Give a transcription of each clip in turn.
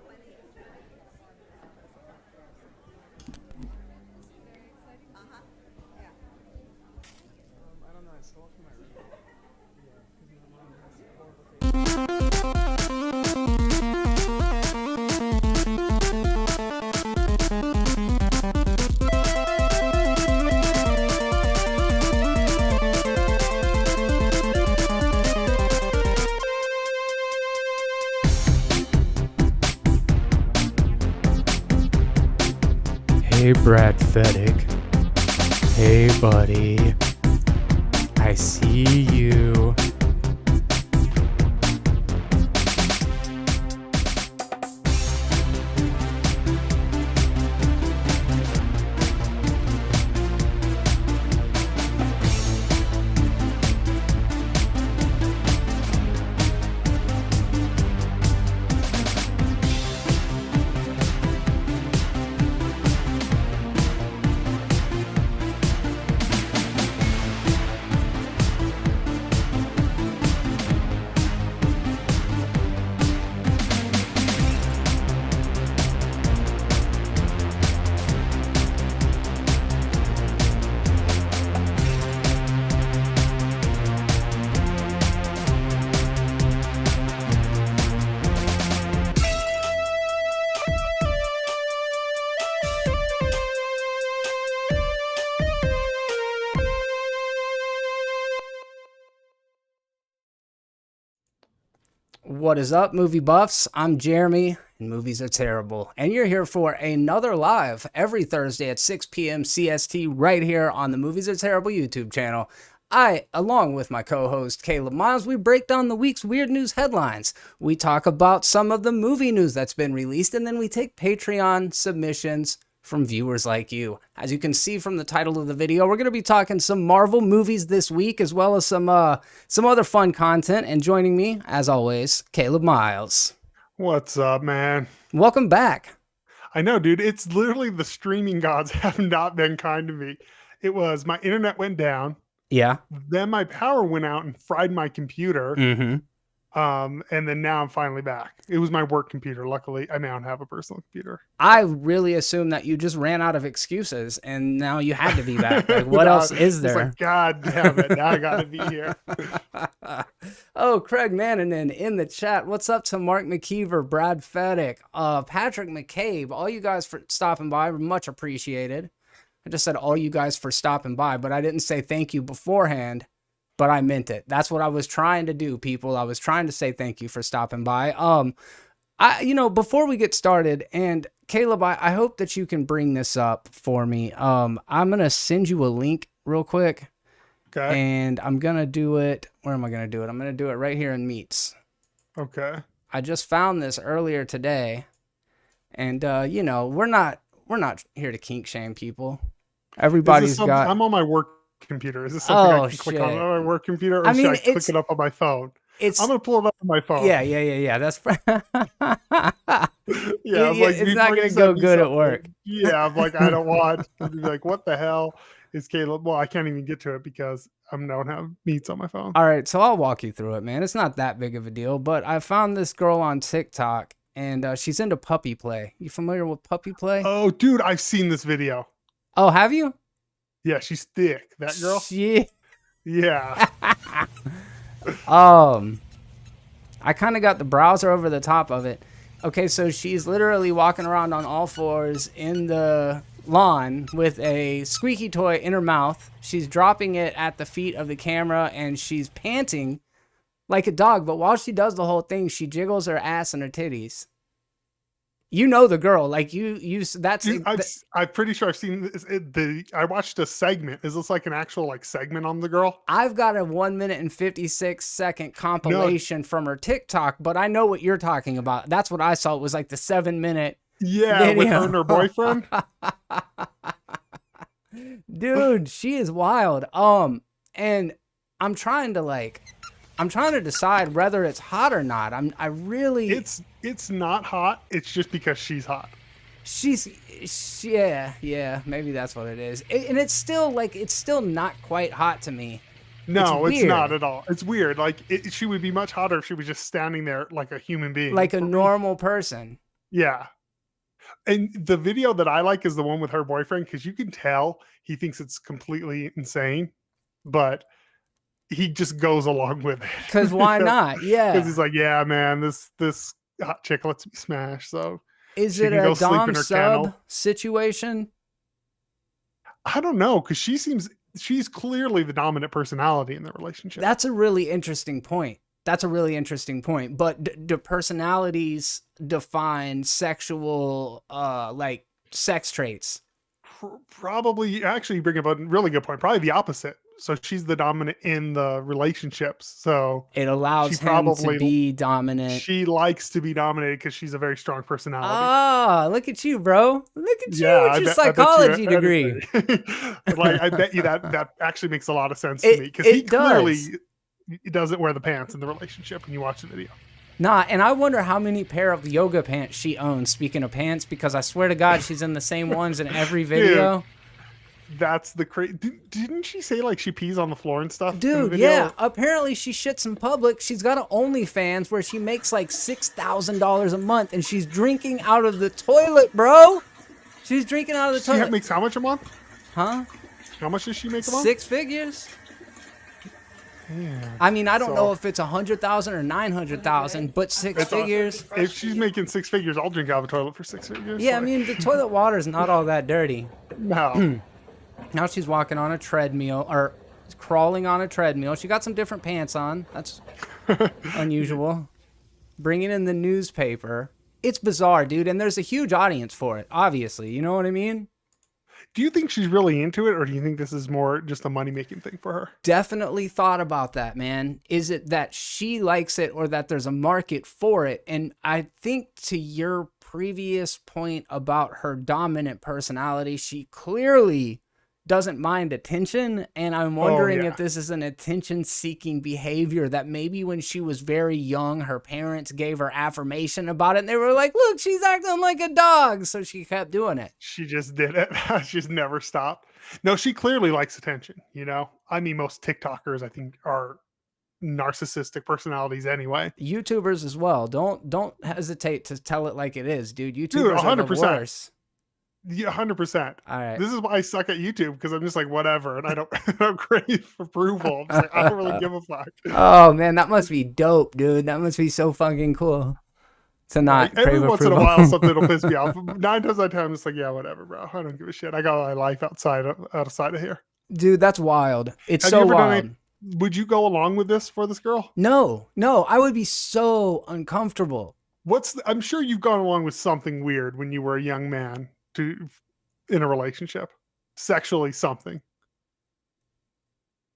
I don't know. I stole it from my room. Hey, Brad Feddick. Hey, buddy. I see you. What is up, movie buffs? I'm Jeremy, and movies are terrible. And you're here for another live every Thursday at 6 p.m. CST right here on the Movies Are Terrible YouTube channel. I, along with my co-host Caleb Miles, we break down the week's weird news headlines. We talk about some of the movie news that's been released, and then we take Patreon submissions from viewers like you. As you can see from the title of the video, we're going to be talking some Marvel movies this week, as well as some other fun content. And joining me, as always, Caleb Miles. What's up, man? Welcome back. I know, dude. It's literally the streaming gods have not been kind to me. It was my internet went down. Yeah. Then my power went out and fried my computer. Mm-hmm. And then now I'm finally back. It was my work computer. Luckily, I now have a personal computer. I really assumed that you just ran out of excuses and now you had to be back. Like, what else is there? It's like, God damn it. Now I got to be here. Oh, Craig Mannanen in the chat. What's up to Mark McKeever, Brad Feddick, Patrick McCabe, all you guys for stopping by. Much appreciated. I just said all you guys for stopping by, but I didn't say thank you beforehand. But I meant it. That's what I was trying to do, people. I was trying to say thank you for stopping by. Before we get started, and Caleb, I hope that you can bring this up for me. I'm gonna send you a link real quick. Okay. And I'm gonna do it. Where am I gonna do it? I'm gonna do it right here in Meets. Okay. I just found this earlier today, and we're not here to kink shame people. Everybody's got. I'm on my work computer. Is this something I can click on my work computer, or should I click it up on my phone? I'm gonna pull it up on my phone. Yeah. That's yeah. It's not gonna go good at work. Yeah, I'm like, I don't want to be like, what the hell is Caleb? Well, I can't even get to it because I don't have Meets on my phone. All right, so I'll walk you through it, man. It's not that big of a deal, but I found this girl on TikTok, and she's into puppy play. You familiar with puppy play? Oh, dude, I've seen this video. Oh, have you? Yeah, she's thick. That girl? Yeah. I kind of got the browser over the top of it. Okay, so she's literally walking around on all fours in the lawn with a squeaky toy in her mouth. She's dropping it at the feet of the camera, and she's panting like a dog. But while she does the whole thing, she jiggles her ass and her titties. You know the girl, like I'm pretty sure I've seen this. I watched a segment. Is this like an actual segment on the girl? I've got a 1 minute and 56-second compilation from her TikTok, but I know what you're talking about. That's what I saw. It was like the 7-minute. Yeah, video. With her and her boyfriend. Dude, she is wild. And I'm trying to decide whether it's hot or not. It's not hot. It's just because she's hot. Yeah, maybe that's what it is. And it's still not quite hot to me. No, it's not at all. It's weird. She would be much hotter if she was just standing there like a human being. Like a normal person. Yeah. And the video that I like is the one with her boyfriend, because you can tell he thinks it's completely insane, but he just goes along with it. Because why not? Because Yeah. he's like, yeah, man, this hot chick lets me smash, so Is she it can a go sleep in Dom her sub kennel. situation? I don't know, because she's clearly the dominant personality in the relationship. That's a really interesting point. That's a really interesting point. But do personalities define sexual, like sex traits? Probably, actually, you bring up a really good point. Probably the opposite. So she's the dominant in the relationships. So It she allows him to probably be dominant. she likes to be dominated because she's a very strong personality. Ah, look at you, bro. Look at Yeah, you with your psychology degree. Like, I bet you that actually makes a lot of sense to me, because he It does. clearly doesn't wear the pants in the relationship when you watch the video. Nah, and I wonder how many pair of yoga pants she owns, speaking of pants, because I swear to God, she's in the same ones in every video. Dude, that's the crazy. Didn't she say like she pees on the floor and stuff? Dude, yeah. Apparently she shits in public. She's got an OnlyFans where she makes like $6,000 a month, and she's drinking out of the toilet, bro. She's drinking out of the toilet. She makes how much a month? Huh? How much does she make a month? 6 figures. Yeah. I mean, I don't know if it's 100,000 or 900,000, but 6 figures. If she's making 6 figures, I'll drink out of a toilet for 6 figures. Yeah, I mean, the toilet water is not all that dirty. No. Now she's walking on a treadmill, or crawling on a treadmill. She got some different pants on. That's unusual. Bringing in the newspaper. It's bizarre, dude, and there's a huge audience for it, obviously. You know what I mean? Do you think she's really into it, or do you think this is more just a money-making thing for her? Definitely thought about that, man. Is it that she likes it or that there's a market for it? And I think, to your previous point about her dominant personality, she clearly doesn't mind attention, and I'm wondering if this is an attention-seeking behavior that maybe when she was very young, her parents gave her affirmation about it, and they were like, look, she's acting like a dog, so she kept doing it. She just did it. She's never stopped. No, she clearly likes attention, you know? I mean, most TikTokers, I think, are narcissistic personalities anyway. YouTubers as well. Don't hesitate to tell it like it is, dude. YouTubers are the 100%. worst. Yeah, 100%. All right. This is why I suck at YouTube, because I'm just like, whatever, and I don't crave approval. I'm just like, I don't really give a fuck. Oh man, that must be dope, dude. That must be so fucking cool to not Like, every crave once approval. in a while, something will piss me off. 9 times out of 10, I'm just like, yeah, whatever, bro. I don't give a shit. I got my life outside of here. Dude, that's wild. It's Have so you ever wild. Would you go along with this for this girl? No, I would be so uncomfortable. I'm sure you've gone along with something weird when you were a young man in a relationship, sexually something.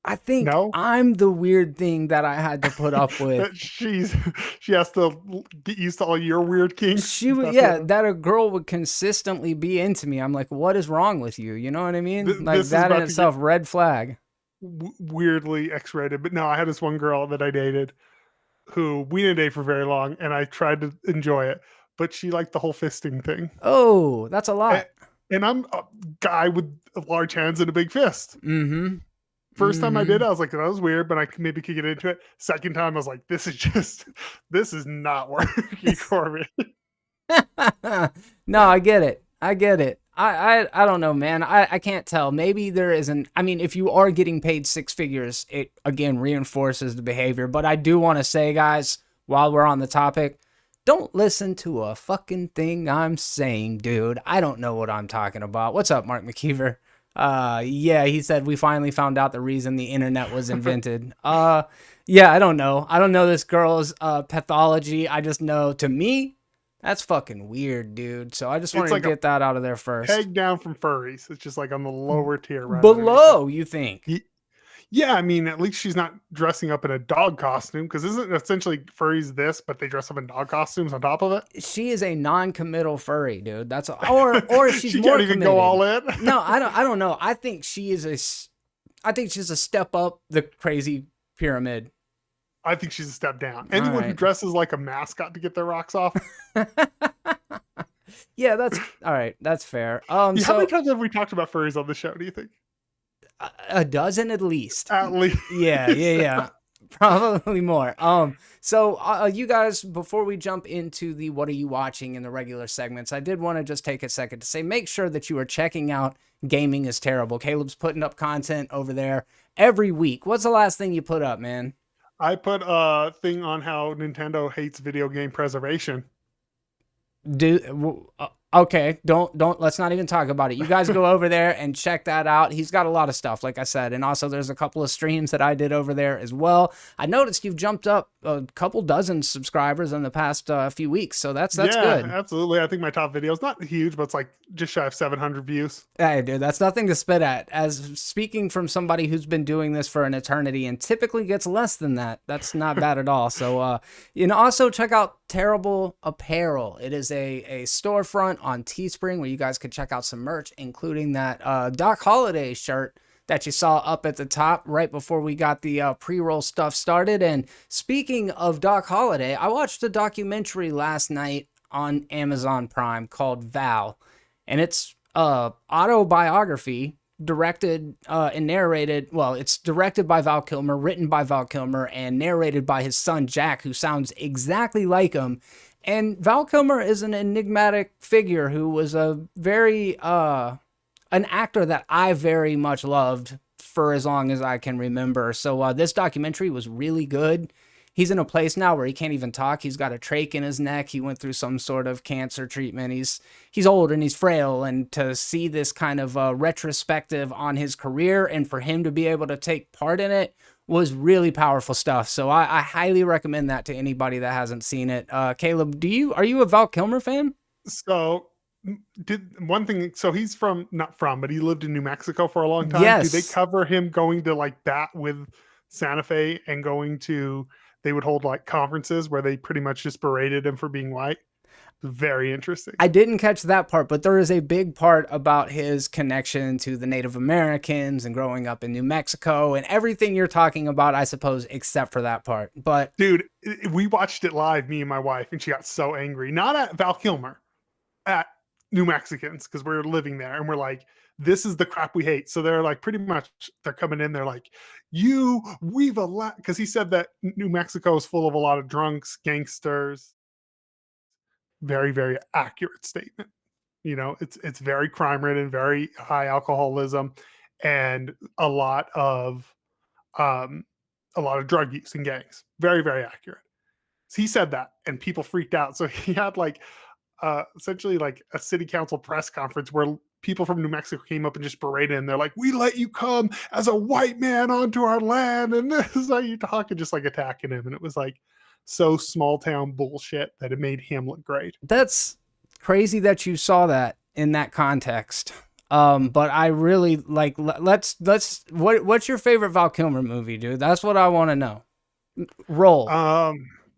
I think No? I'm the weird thing that I had to put up with. She has to get used to all your weird kinks. She would, that a girl would consistently be into me. I'm like, what is wrong with you? You know what I mean? Like that in itself, red flag. Weirdly X-rated, but no, I had this one girl that I dated who we didn't date for very long, and I tried to enjoy it, but she liked the whole fisting thing. Oh, that's a lot. And I'm a guy with large hands and a big fist. Mm-hmm. First time I did, I was like, that was weird, but I maybe could get into it. Second time, I was like, this is not working for me. No, I get it. I don't know, man. I can't tell. Maybe there isn't. I mean, if you are getting paid 6 figures, it again reinforces the behavior. But I do want to say, guys, while we're on the topic, don't listen to a fucking thing I'm saying, dude. I don't know what I'm talking about. What's up, Mark McKeever? Yeah, he said we finally found out the reason the internet was invented. Yeah, I don't know. I don't know this girl's pathology. I just know, to me, that's fucking weird, dude. So I just wanted to get that out of there first. Peg down from furries. It's just like on the lower tier, right? Below, you think? Yeah, I mean, at least she's not dressing up in a dog costume, because isn't essentially furries this, but they dress up in dog costumes on top of it? She is a non-committal furry, dude. That's or she's she more can't even committed. go all in. No, I don't know. I think she's a step up the crazy pyramid. I think she's a step down. Anyone who dresses like a mascot to get their rocks off. Yeah, that's all right. That's fair. How many times have we talked about furries on the show, do you think? A dozen at least. At least. Yeah. Probably more. So you guys, before we jump into the what are you watching in the regular segments, I did want to just take a second to say, make sure that you are checking out Gaming is Terrible. Caleb's putting up content over there every week. What's the last thing you put up, man? I put a thing on how Nintendo hates video game preservation. Okay, don't let's not even talk about it. You guys go over there and check that out. He's got a lot of stuff, like I said, and also there's a couple of streams that I did over there as well. I noticed you've jumped up a couple dozen subscribers in the past few weeks, so that's good. Absolutely. I think my top video is not huge, but it's like just shy of 700 views. Hey, dude, that's nothing to spit at. As speaking from somebody who's been doing this for an eternity and typically gets less than that, that's not bad at all. So, also check out Terrible Apparel. It is a storefront on Teespring where you guys can check out some merch, including that Doc Holliday shirt that you saw up at the top right before we got the pre-roll stuff started. And speaking of Doc Holliday, I watched a documentary last night on Amazon Prime called Val, and it's autobiography directed and narrated. Well, it's directed by Val Kilmer, written by Val Kilmer, and narrated by his son Jack, who sounds exactly like him. And Val Kilmer is an enigmatic figure who was a very an actor that I very much loved for as long as I can remember. So this documentary was really good. He's in a place now where he can't even talk. He's got a trach in his neck. He went through some sort of cancer treatment. He's old and he's frail. And to see this kind of retrospective on his career and for him to be able to take part in it was really powerful stuff. So I highly recommend that to anybody that hasn't seen it. Caleb, are you a Val Kilmer fan? So he's but he lived in New Mexico for a long time. Yes. Do they cover him going to like bat with Santa Fe and they would hold like conferences where they pretty much just berated him for being white? Very interesting. I didn't catch that part, but there is a big part about his connection to the Native Americans and growing up in New Mexico and everything you're talking about, I suppose, except for that part. But dude, we watched it live, me and my wife, and she got so angry. Not at Val Kilmer, at New Mexicans, because we're living there and we're like, this is the crap we hate. So they're like, pretty much they're coming in, they're like, we've allowed, because he said that New Mexico is full of a lot of drunks, gangsters. Very, very accurate statement. It's very crime ridden, very high alcoholism, and a lot of drug use and gangs. Very, very accurate. So he said that and people freaked out. So he had like essentially like a city council press conference where people from New Mexico came up and just berated him. They're like, we let you come as a white man onto our land, and this is how you talk, and just like attacking him. And it was like so small town bullshit that it made him look great. That's crazy that you saw that in that context. But I really like, what's your favorite Val Kilmer movie, dude? That's what I want to know. Roll.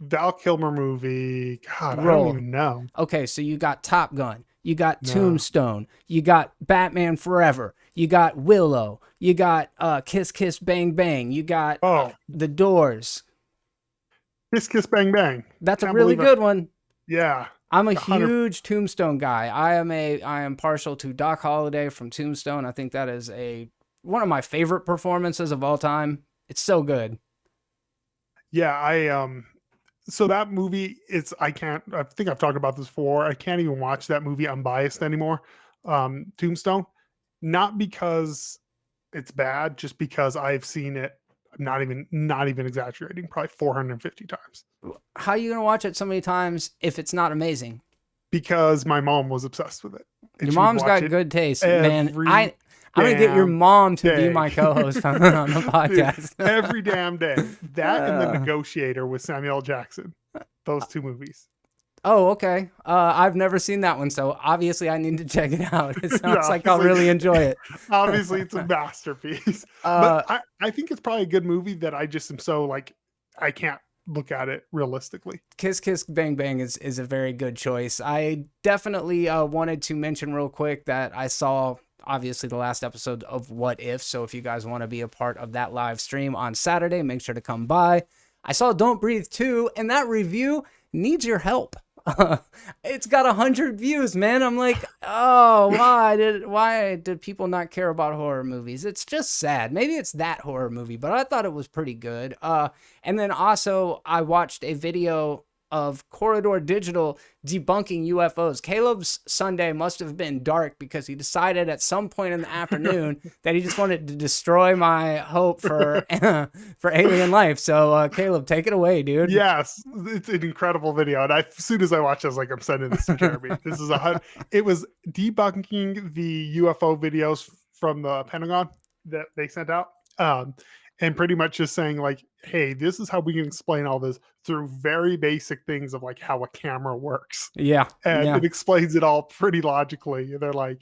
Val Kilmer movie. God, Roll. I don't even know. Okay. So you got Top Gun, you got Tombstone, you got Batman Forever, you got Willow, you got Kiss Kiss Bang Bang, you got The Doors. Kiss Kiss Bang Bang. That's a really good one. Yeah. I'm a huge Tombstone guy. I am partial to Doc Holliday from Tombstone. I think that is one of my favorite performances of all time. It's so good. Yeah, so that movie, I think I've talked about this before. I can't even watch that movie unbiased anymore. Tombstone, not because it's bad, just because I've seen it. I'm not even exaggerating, probably 450 times. How are you going to watch it so many times if it's not amazing? Because my mom was obsessed with it. Your mom's got good taste, man. I'm going to get your mom to be my co-host on the podcast. Dude, every damn day. That and The Negotiator with Samuel L. Jackson. Those two movies. Oh, okay. I've never seen that one, so obviously I need to check it out. It sounds like I'll really enjoy it. Obviously, it's a masterpiece. But I think it's probably a good movie that I just am so like, I can't look at it realistically. Kiss Kiss Bang Bang is a very good choice. I definitely wanted to mention real quick that I saw obviously the last episode of What If, so if you guys want to be a part of that live stream on Saturday, make sure to come by. I saw Don't Breathe 2, and that review needs your help. It's got 100 views, man. I'm like, oh, why did people not care about horror movies? It's just sad. Maybe it's that horror movie, but I thought it was pretty good. And then also I watched a video of Corridor Digital debunking UFOs. Caleb's Sunday must have been dark because he decided at some point in the afternoon that he just wanted to destroy my hope for for alien life. So Caleb, take it away, dude. Yes, it's an incredible video, and as soon as I watched it, I was like, I'm sending this to Jeremy. It was debunking the UFO videos from the Pentagon that they sent out. And pretty much just saying like, hey, this is how we can explain all this through very basic things of like how a camera works. Yeah. And it explains it all pretty logically. They're like,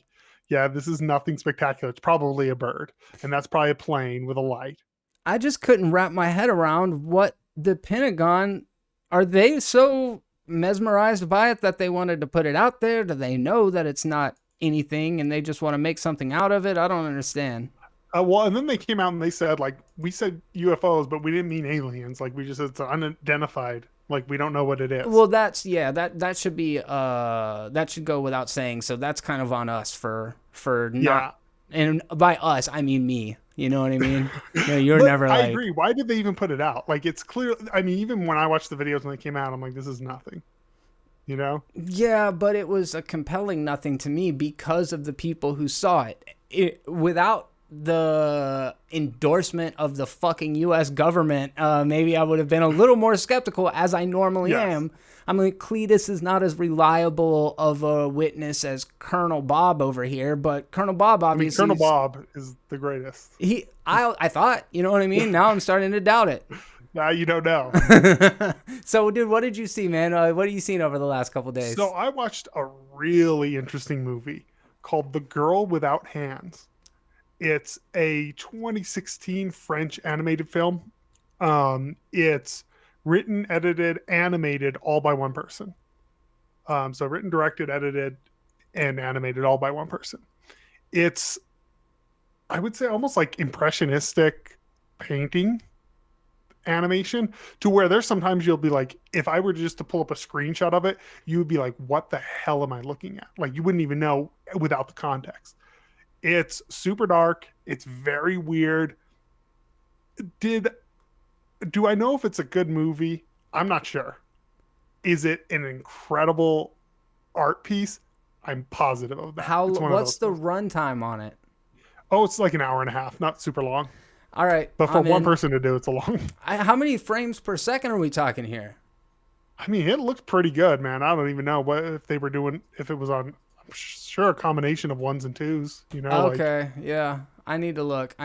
yeah, this is nothing spectacular. It's probably a bird. And that's probably a plane with a light. I just couldn't wrap my head around what the Pentagon, are they so mesmerized by it that they wanted to put it out there? Do they know that it's not anything and they just want to make something out of it? I don't understand. Well, and then they came out and they said, like, we said UFOs, but we didn't mean aliens. Like, we just said it's unidentified. Like, we don't know what it is. Well, that should be, that should go without saying. So that's kind of on us for not, and by us, I mean me. You know what I mean? No, you're never like. I agree. Why did they even put it out? Like, it's clear. I mean, even when I watched the videos when they came out, I'm like, this is nothing. You know? Yeah, but it was a compelling nothing to me because of the people who saw it. Without the endorsement of the fucking U.S. government, maybe I would have been a little more skeptical, as I normally am. I'm like, Cletus is not as reliable of a witness as Colonel Bob over here, but Colonel Bob obviously. Colonel Bob is the greatest. I thought, you know what I mean? Now I'm starting to doubt it. Now you don't know. So, dude, what did you see, man? What have you seen over the last couple days? So I watched a really interesting movie called The Girl Without Hands. It's a 2016 French animated film. It's written, edited, animated all by one person. So written, directed, edited, and animated all by one person. It's, I would say, almost like impressionistic painting animation, to where there's sometimes you'll be like, if I were just to pull up a screenshot of it, you would be like, what the hell am I looking at? Like, you wouldn't even know without the context. It's super dark. It's very weird. Do I know if it's a good movie? I'm not sure. Is it an incredible art piece? I'm positive of that. What's the runtime on it? Oh, it's like an hour and a half, not super long. All right. But for one person to do, it's a long. How many frames per second are we talking here? I mean, it looked pretty good, man. I don't even know if they were doing, if it was on, I'm sure a combination of ones and twos, you know? Okay. Yeah. I need to look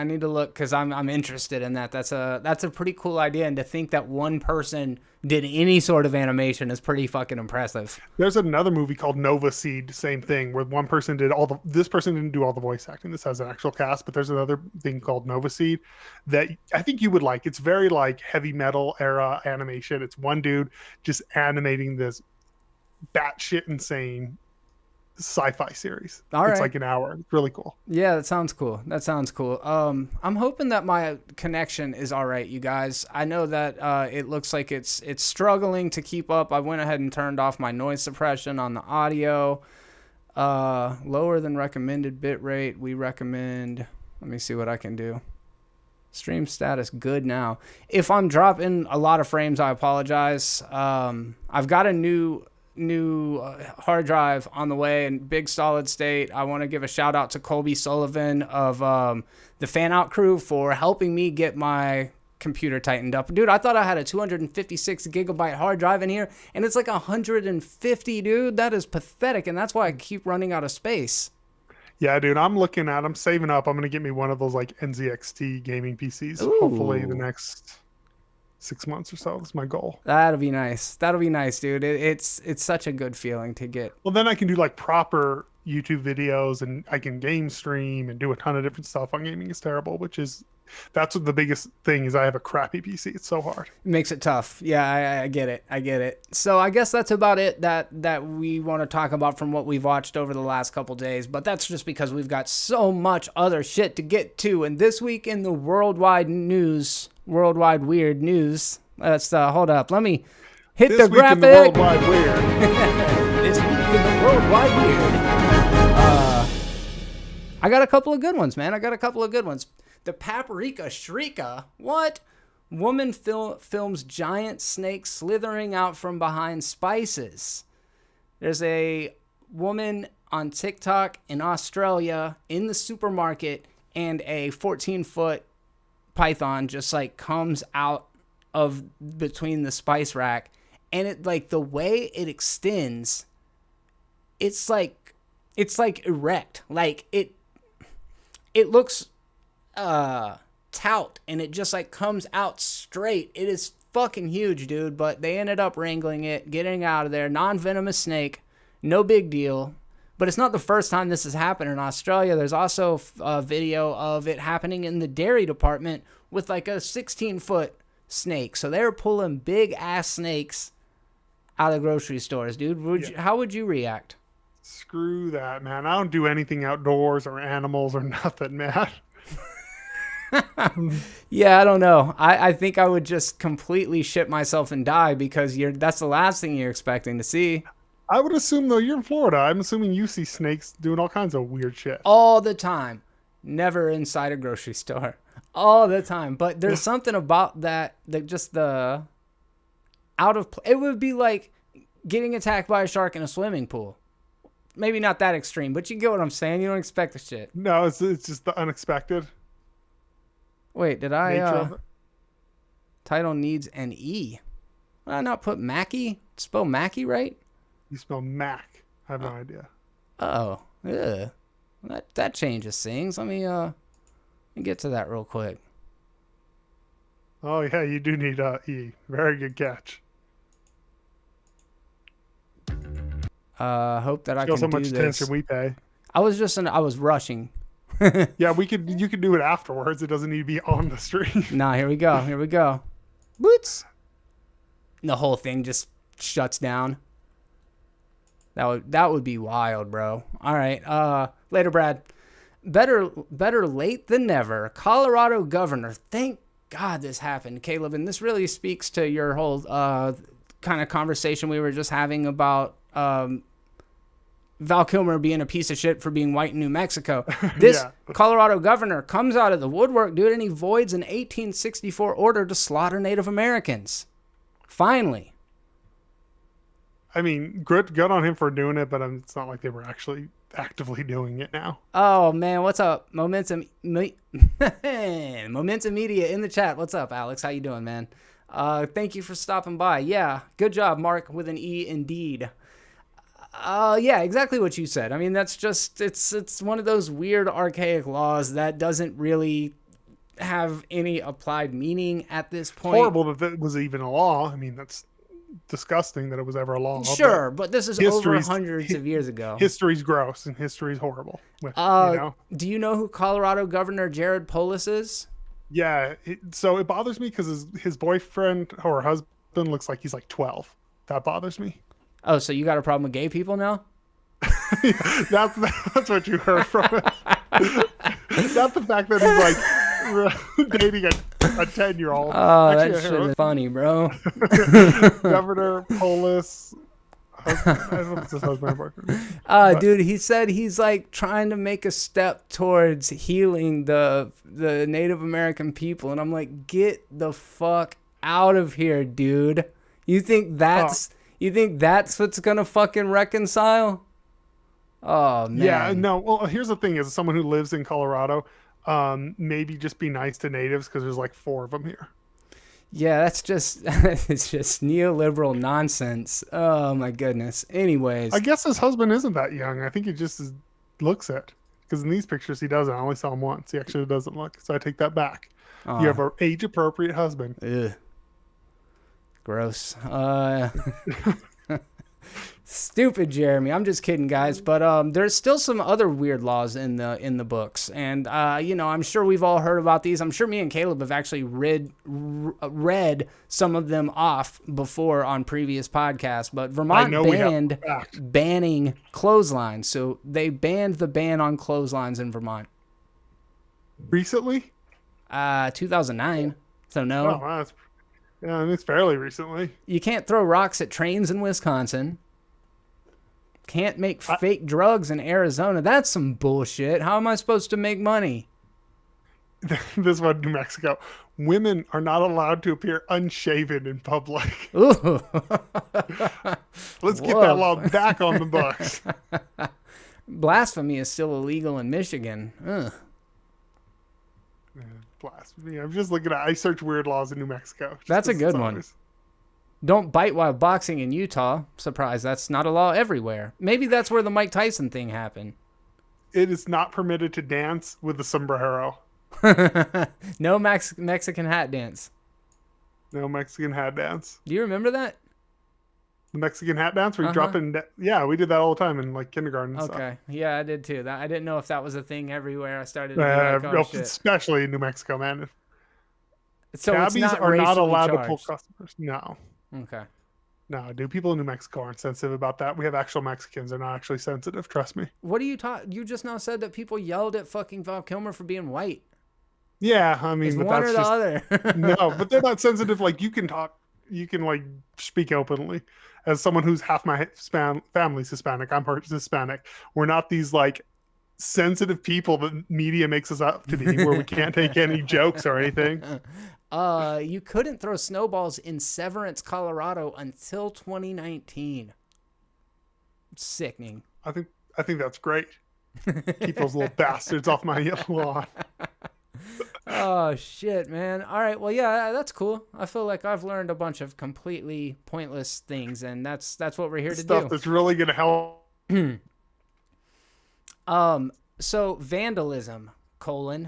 because I'm interested in that. That's a pretty cool idea. And to think that one person did any sort of animation is pretty fucking impressive. There's another movie called Nova Seed, same thing, where one person did this person didn't do all the voice acting. This has an actual cast, but there's another thing called Nova Seed that I think you would like. It's very like heavy metal era animation. It's one dude just animating this batshit insane sci-fi series. It's like an hour. It's really cool. Yeah, that sounds cool. I'm hoping that my connection is all right, you guys. I know that it looks like it's struggling to keep up. I went ahead and turned off my noise suppression on the audio. Lower than recommended bitrate. We recommend, let me see what I can do. Stream status good now. If I'm dropping a lot of frames, I apologize. I've got a new hard drive on the way in big solid state. I want to give a shout out to Colby Sullivan of the Fan Out crew for helping me get my computer tightened up. Dude, I thought I had a 256 gigabyte hard drive in here and it's like 150, dude. That is pathetic, and that's why I keep running out of space. Yeah, dude, I'm saving up. I'm going to get me one of those like NZXT gaming PCs. Ooh. Hopefully the next 6 months or so. That's my goal. That'll be nice, dude. It's such a good feeling to get. Well, then I can do like proper YouTube videos, and I can game stream and do a ton of different stuff on Gaming is Terrible, that's what the biggest thing is. I have a crappy PC. It's so hard. It makes it tough. Yeah, I get it. So I guess that's about it that we want to talk about from what we've watched over the last couple days. But that's just because we've got so much other shit to get to. And this week in the worldwide weird news. Let's hold up. Let me Hit This the week in the graphic. Worldwide Weird. This week in the Worldwide Weird. I got a couple of good ones, man. The Paprika Shrika. What? Woman films giant snake slithering out from behind spices. There's a woman on TikTok in Australia in the supermarket, and a 14-foot python just like comes out of between the spice rack, and it like the way it extends, it's like erect, like it looks taut, and it just like comes out straight. It is fucking huge, dude. But they ended up wrangling it, getting out of there. Non-venomous snake, no big deal. But it's not the first time this has happened in Australia. There's also a video of it happening in the dairy department with like a 16-foot snake. So they were pulling big ass snakes out of grocery stores, dude. How would you react? Screw that, man. I don't do anything outdoors or animals or nothing, man. Yeah, I don't know. I think I would just completely shit myself and die, because that's the last thing you're expecting to see. I would assume, though, you're in Florida. I'm assuming you see snakes doing all kinds of weird shit. All the time. Never inside a grocery store. All the time. But there's something about that just the out of... It would be like getting attacked by a shark in a swimming pool. Maybe not that extreme, but you get what I'm saying. You don't expect the shit. No, it's just the unexpected. Wait, did I... Title needs an E. Why did I not put Mackie? Spell Mackie right? You spell Mac. I have no idea. Oh, yeah. That changes things. Let me get to that real quick. Oh yeah, you do need E. Very good catch. Hope that I Shows can how do much this. attention we pay. I was rushing. Yeah, you could do it afterwards. It doesn't need to be on the stream. Nah, here we go. Boots. The whole thing just shuts down. That would be wild, bro. All right. Later, Brad. Better late than never. Colorado governor. Thank God this happened, Caleb. And this really speaks to your whole kind of conversation we were just having about Val Kilmer being a piece of shit for being white in New Mexico. This Colorado governor comes out of the woodwork, dude, and he voids an 1864 order to slaughter Native Americans. Finally. I mean, good on him for doing it, but it's not like they were actually actively doing it now. Oh, man, what's up? Momentum Media in the chat. What's up, Alex? How you doing, man? Thank you for stopping by. Yeah, good job, Mark, with an E indeed. Yeah, exactly what you said. I mean, that's just, it's one of those weird archaic laws that doesn't really have any applied meaning at this point. Horrible that that was even a law. I mean, that's disgusting that it was ever a law. Sure, but this is over hundreds of years ago. History's gross and history's horrible. Do you know who Colorado Governor Jared Polis is? Yeah, so it bothers me because his boyfriend or husband looks like he's like 12. That bothers me. Oh, so you got a problem with gay people now? That's what you heard from it. Not the fact that he's like dating a 10-year-old. Oh, that shit is funny, bro. Governor Polis. I don't know if it's his husband or boyfriend. Dude, he said he's like trying to make a step towards healing the Native American people, and I'm like, get the fuck out of here, dude. You think that's what's gonna fucking reconcile? Oh man. Yeah, no. Well, here's the thing: as someone who lives in Colorado, maybe just be nice to natives because there's like 4 of them here. Yeah, that's just it's just neoliberal nonsense. Oh my goodness. Anyways, I guess his husband isn't that young. I think he just looks it. Because in these pictures he doesn't. I only saw him once. He actually doesn't look. So I take that back. You have an age-appropriate husband. Ugh. Gross. Stupid Jeremy. I'm just kidding, guys. But there's still some other weird laws in the books, and I'm sure we've all heard about these. I'm sure me and Caleb have actually read some of them off before on previous podcasts. But Vermont banned banning clotheslines, so they banned the ban on clotheslines in Vermont. Recently? 2009. So no. Oh, Yeah, I mean, it's fairly recently. You can't throw rocks at trains in Wisconsin. Can't make I, fake drugs in Arizona. That's some bullshit. How am I supposed to make money? this one, New Mexico. Women are not allowed to appear unshaven in public. Ooh. Let's get that law back on the books. Blasphemy is still illegal in Michigan. Ugh. Blasphemy. I'm just looking at. I search weird laws in New Mexico. That's a good one. Don't bite while boxing in Utah. Surprise, that's not a law everywhere. Maybe that's where the Mike Tyson thing happened. It is not permitted to dance with a sombrero. No Mexican hat dance. No Mexican hat dance. Do you remember that? The Mexican hat dance where you drop in. Yeah, we did that all the time in like kindergarten and okay. stuff. Yeah, I did too. I didn't know if that was a thing everywhere. I started to be like, oh, shit. Especially in New Mexico, man. So cabbies it's not are not allowed charged. to pull customers. No. Okay. No, dude. People in New Mexico aren't sensitive about that. We have actual Mexicans. They're not actually sensitive. Trust me. What are you talking? You just now said that people yelled at fucking Val Kilmer for being white. Yeah, I mean, it's but one that's or the just, other. No, but they're not sensitive. Like you can talk, you can like speak openly. As someone who's half my family's Hispanic, I'm Hispanic. We're not these like sensitive people that media makes us out to be, where we can't take any jokes or anything. You couldn't throw snowballs in Severance, Colorado until 2019. Sickening. I think that's great. Keep those little bastards off my lawn. Oh shit, man. All right, well, yeah, that's cool. I feel like I've learned a bunch of completely pointless things, and that's what we're here to do. Stuff that's really gonna help. So vandalism,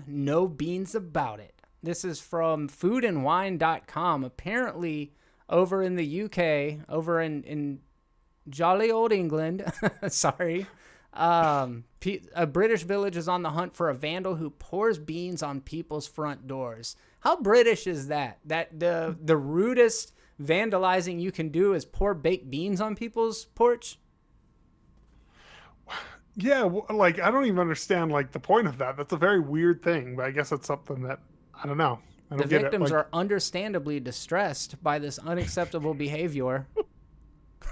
no beans about it. This is from foodandwine.com. Apparently over in the UK, over in jolly old England, sorry, a British village is on the hunt for a vandal who pours beans on people's front doors. How British is that? That the rudest vandalizing you can do is pour baked beans on people's porch? Yeah, like I don't even understand like the point of that. That's a very weird thing, but I guess it's something that I don't know. I don't the get victims it. Like, are understandably distressed by this unacceptable behavior.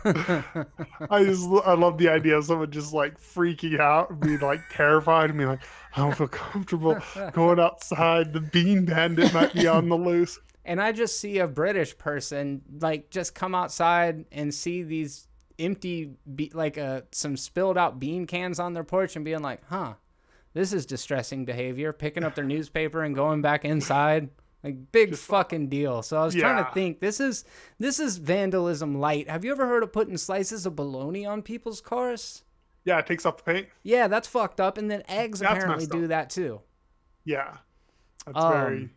I love the idea of someone just like freaking out and being like terrified and being like, I don't feel comfortable going outside. The bean bandit might be on the loose. And I just see a British person like just come outside and see these empty, some spilled out bean cans on their porch and being like, huh, this is distressing behavior. Picking up their newspaper and going back inside. Like big just fucking deal. So I was trying to think, this is vandalism light. Have you ever heard of putting slices of bologna on people's cars? Yeah, it takes off the paint. Yeah, that's fucked up. And then eggs apparently do that too. Yeah. That's very...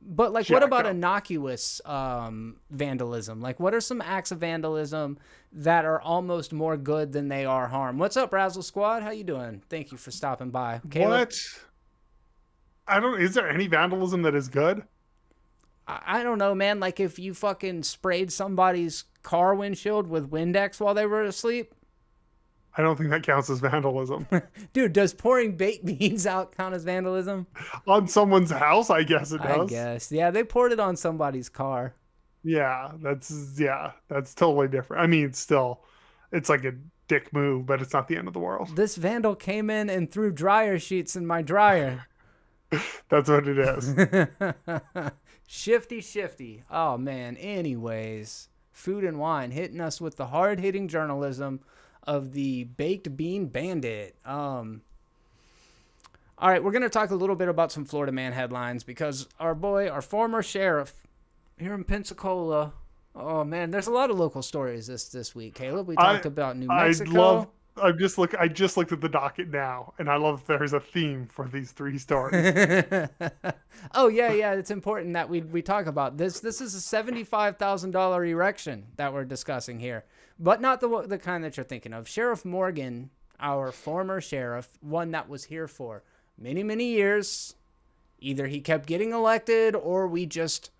But like, what about innocuous vandalism? Like, what are some acts of vandalism that are almost more good than they are harm? What's up, Razzle Squad? How you doing? Thank you for stopping by. Caleb? What? Is there any vandalism that is good? I don't know, man. Like if you fucking sprayed somebody's car windshield with Windex while they were asleep. I don't think that counts as vandalism. Dude, does pouring baked beans out count as vandalism? On someone's house, I guess it does. I guess. Yeah, they poured it on somebody's car. Yeah, that's totally different. I mean, it's like a dick move, but it's not the end of the world. This vandal came in and threw dryer sheets in my dryer. That's what it is. Shifty. Oh, man. Anyways, Food and Wine hitting us with the hard-hitting journalism of the baked bean bandit. All right, we're going to talk a little bit about some Florida man headlines because our former sheriff here in Pensacola. Oh, man, there's a lot of local stories this week, Caleb. We talked about New Mexico. I just looked at the docket now, and I love that there's a theme for these three stories. Oh, yeah. It's important that we talk about this. This is a $75,000 erection that we're discussing here, but not the kind that you're thinking of. Sheriff Morgan, our former sheriff, one that was here for many, many years. Either he kept getting elected or we just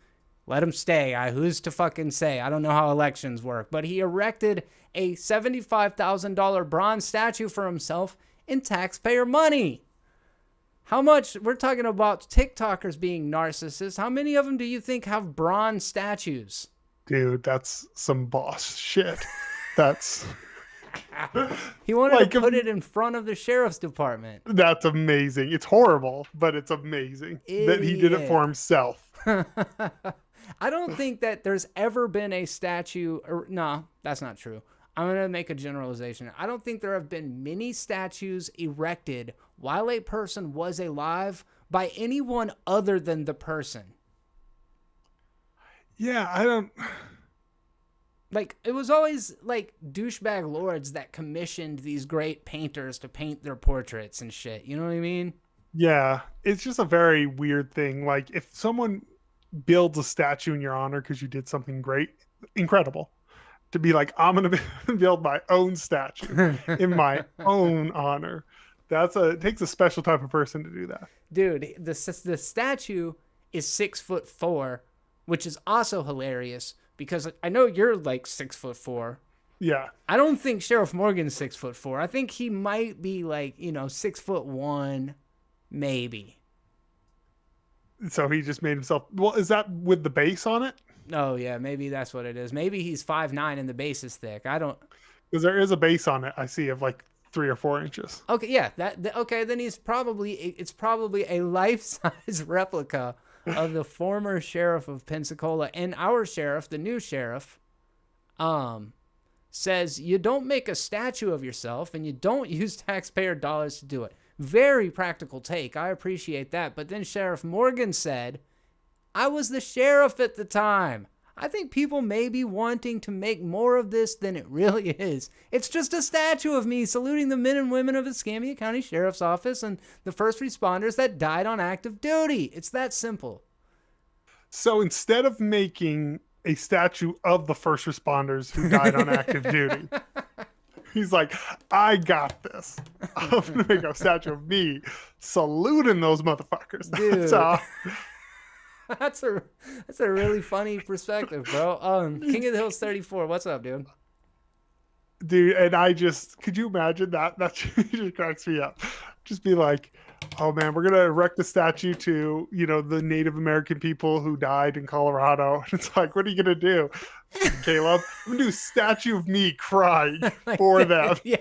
let him stay. Who's to fucking say? I don't know how elections work, but he erected a $75,000 bronze statue for himself in taxpayer money. How much, we're talking about TikTokers being narcissists. How many of them do you think have bronze statues? Dude, that's some boss shit. That's He wanted like to put it in front of the sheriff's department. that's amazing. It's horrible, but it's amazing that he did it for Idiot. himself. I don't think that there's ever been a statue, or no, that's not true. I'm going to make a generalization. I don't think there have been many statues erected while a person was alive by anyone other than the person. Yeah, I don't. Like, it was always like douchebag lords that commissioned these great painters to paint their portraits and shit. You know what I mean? Yeah, it's just a very weird thing. Like, if someone builds a statue in your honor because you did something great, incredible. To be like, I'm gonna build my own statue in my own honor. It takes a special type of person to do that. Dude, the statue is 6'4", which is also hilarious because I know you're like 6'4". Yeah. I don't think Sheriff Morgan's 6'4". I think he might be like, 6'1", maybe. So he just made himself. Well, is that with the base on it? Oh yeah, maybe that's what it is. Maybe he's 5'9" and the base is thick. I don't. Because there is a base on it. I see of like 3 or 4 inches. Okay, yeah, okay. Then it's probably a life-size replica of the former sheriff of Pensacola. And our sheriff, the new sheriff, says you don't make a statue of yourself and you don't use taxpayer dollars to do it. Very practical take. I appreciate that. But then Sheriff Morgan said, I was the sheriff at the time. I think people may be wanting to make more of this than it really is. It's just a statue of me saluting the men and women of the Escambia County Sheriff's Office and the first responders that died on active duty. It's that simple. So instead of making a statue of the first responders who died on active duty, he's like, I got this. I'm going to make a statue of me saluting those motherfuckers. Dude. That's That's a really funny perspective, bro. King of the Hills 34, what's up, dude? Dude, and could you imagine that? That just cracks me up. Just be like, oh man, we're gonna erect a statue to, the Native American people who died in Colorado. And it's like, what are you gonna do, Caleb? I'm gonna do a statue of me crying for them. Yeah.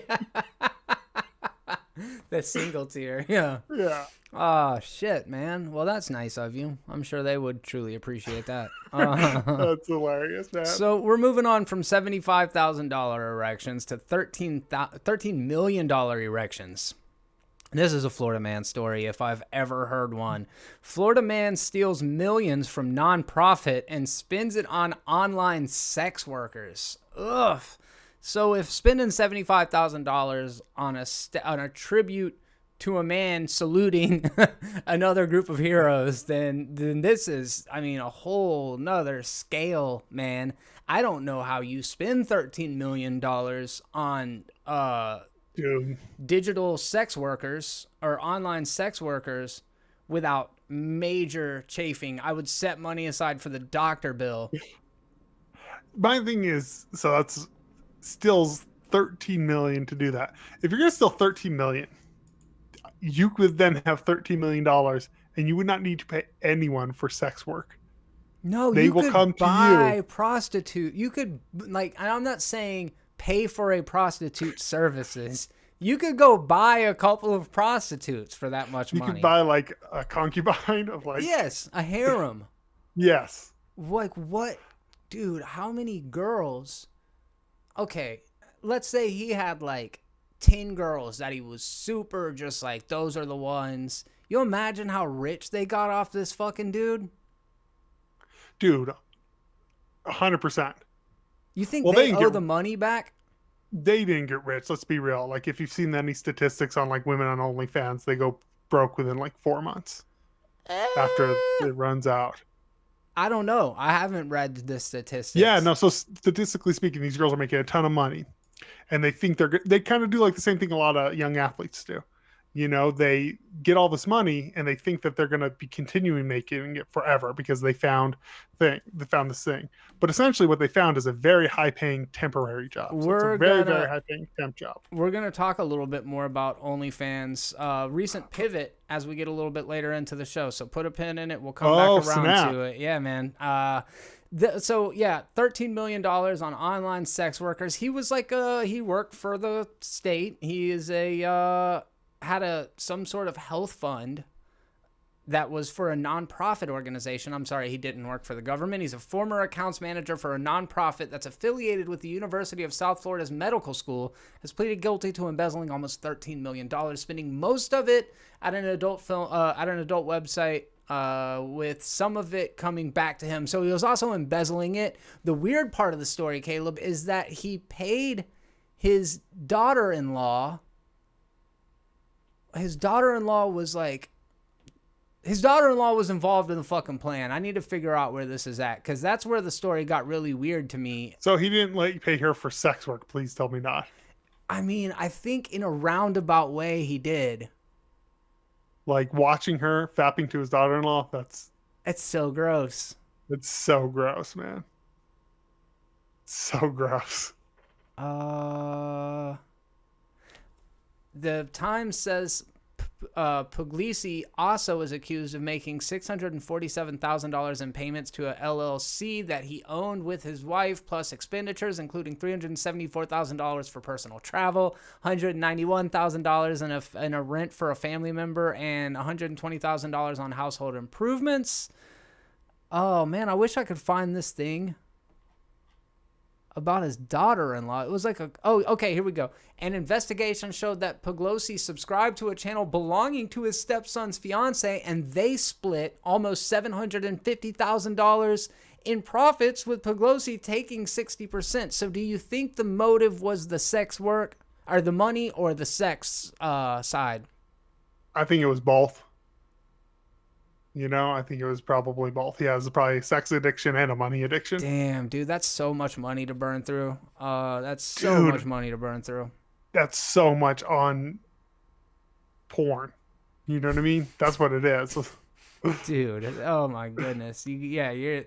The single tier, yeah. Yeah. Oh, shit, man. Well, that's nice of you. I'm sure they would truly appreciate that. That's hilarious, man. So we're moving on from $75,000 erections to $13 million erections. This is a Florida man story, if I've ever heard one. Florida man steals millions from nonprofit and spends it on online sex workers. Ugh. So if spending $75,000 on a tribute to a man saluting another group of heroes, then this is, a whole nother scale, man. I don't know how you spend $13 million on Dude. digital sex workers or online sex workers without major chafing. I would set money aside for the doctor bill. My thing is, so that's still $13 million to do that. If you're gonna steal $13 million, you could then have $13 million and you would not need to pay anyone for sex work. No, they you will could come to buy you. prostitute. You could, I'm not saying pay for a prostitute services. You could go buy a couple of prostitutes for that much money. You could buy like a concubine of like. Yes, a harem. Yes. Like what? Dude, how many girls? Okay, let's say he had like 10 girls that he was super just like, those are the ones. You imagine how rich they got off this fucking dude? Dude, 100%. You think they owe the money back? They didn't get rich. Let's be real. Like if you've seen any statistics on like women on OnlyFans, they go broke within like 4 months after it runs out. I don't know. I haven't read the statistics. Yeah, no. So statistically speaking, these girls are making a ton of money, and they think they kind of do like the same thing a lot of young athletes do. they get all this money and they think that they're going to be continuing making it forever because they found this thing. But essentially what they found is a very high paying temporary job. So it's a very, very high paying temp job. We're going to talk a little bit more about OnlyFans. Recent pivot as we get a little bit later into the show. So put a pin in it. We'll come back around to it. Yeah, man. $13 million on online sex workers. He was he worked for the state. He is had some sort of health fund that was for a nonprofit organization. I'm sorry, he didn't work for the government. He's a former accounts manager for a nonprofit that's affiliated with the University of South Florida's medical school, has pleaded guilty to embezzling almost $13 million, spending most of it at an adult website, with some of it coming back to him. So he was also embezzling it. The weird part of the story, Caleb, is that he paid his daughter-in-law. His daughter-in-law was involved in the fucking plan. I need to figure out where this is at, because that's where the story got really weird to me. So he didn't let you pay her for sex work. Please tell me not. I mean, I think in a roundabout way he did. Like watching her fapping to his daughter-in-law, it's so gross. It's so gross, man. So gross. The Times says Puglisi also is accused of making $647,000 in payments to a LLC that he owned with his wife, plus expenditures including $374,000 for personal travel, $191,000 in a rent for a family member, and $120,000 on household improvements. Oh man, I wish I could find this thing about his daughter-in-law. It was okay, here we go. An investigation showed that Puglisi subscribed to a channel belonging to his stepson's fiance, and they split almost $750,000 in profits, with Puglisi taking 60%. So do you think the motive was the sex work, or the money, or the sex side? I think it was both. I think it was probably both. He has probably a sex addiction and a money addiction. Damn, dude, that's so much money to burn through. That's much money to burn through. That's so much on porn. You know what I mean? That's what it is. Dude, oh my goodness.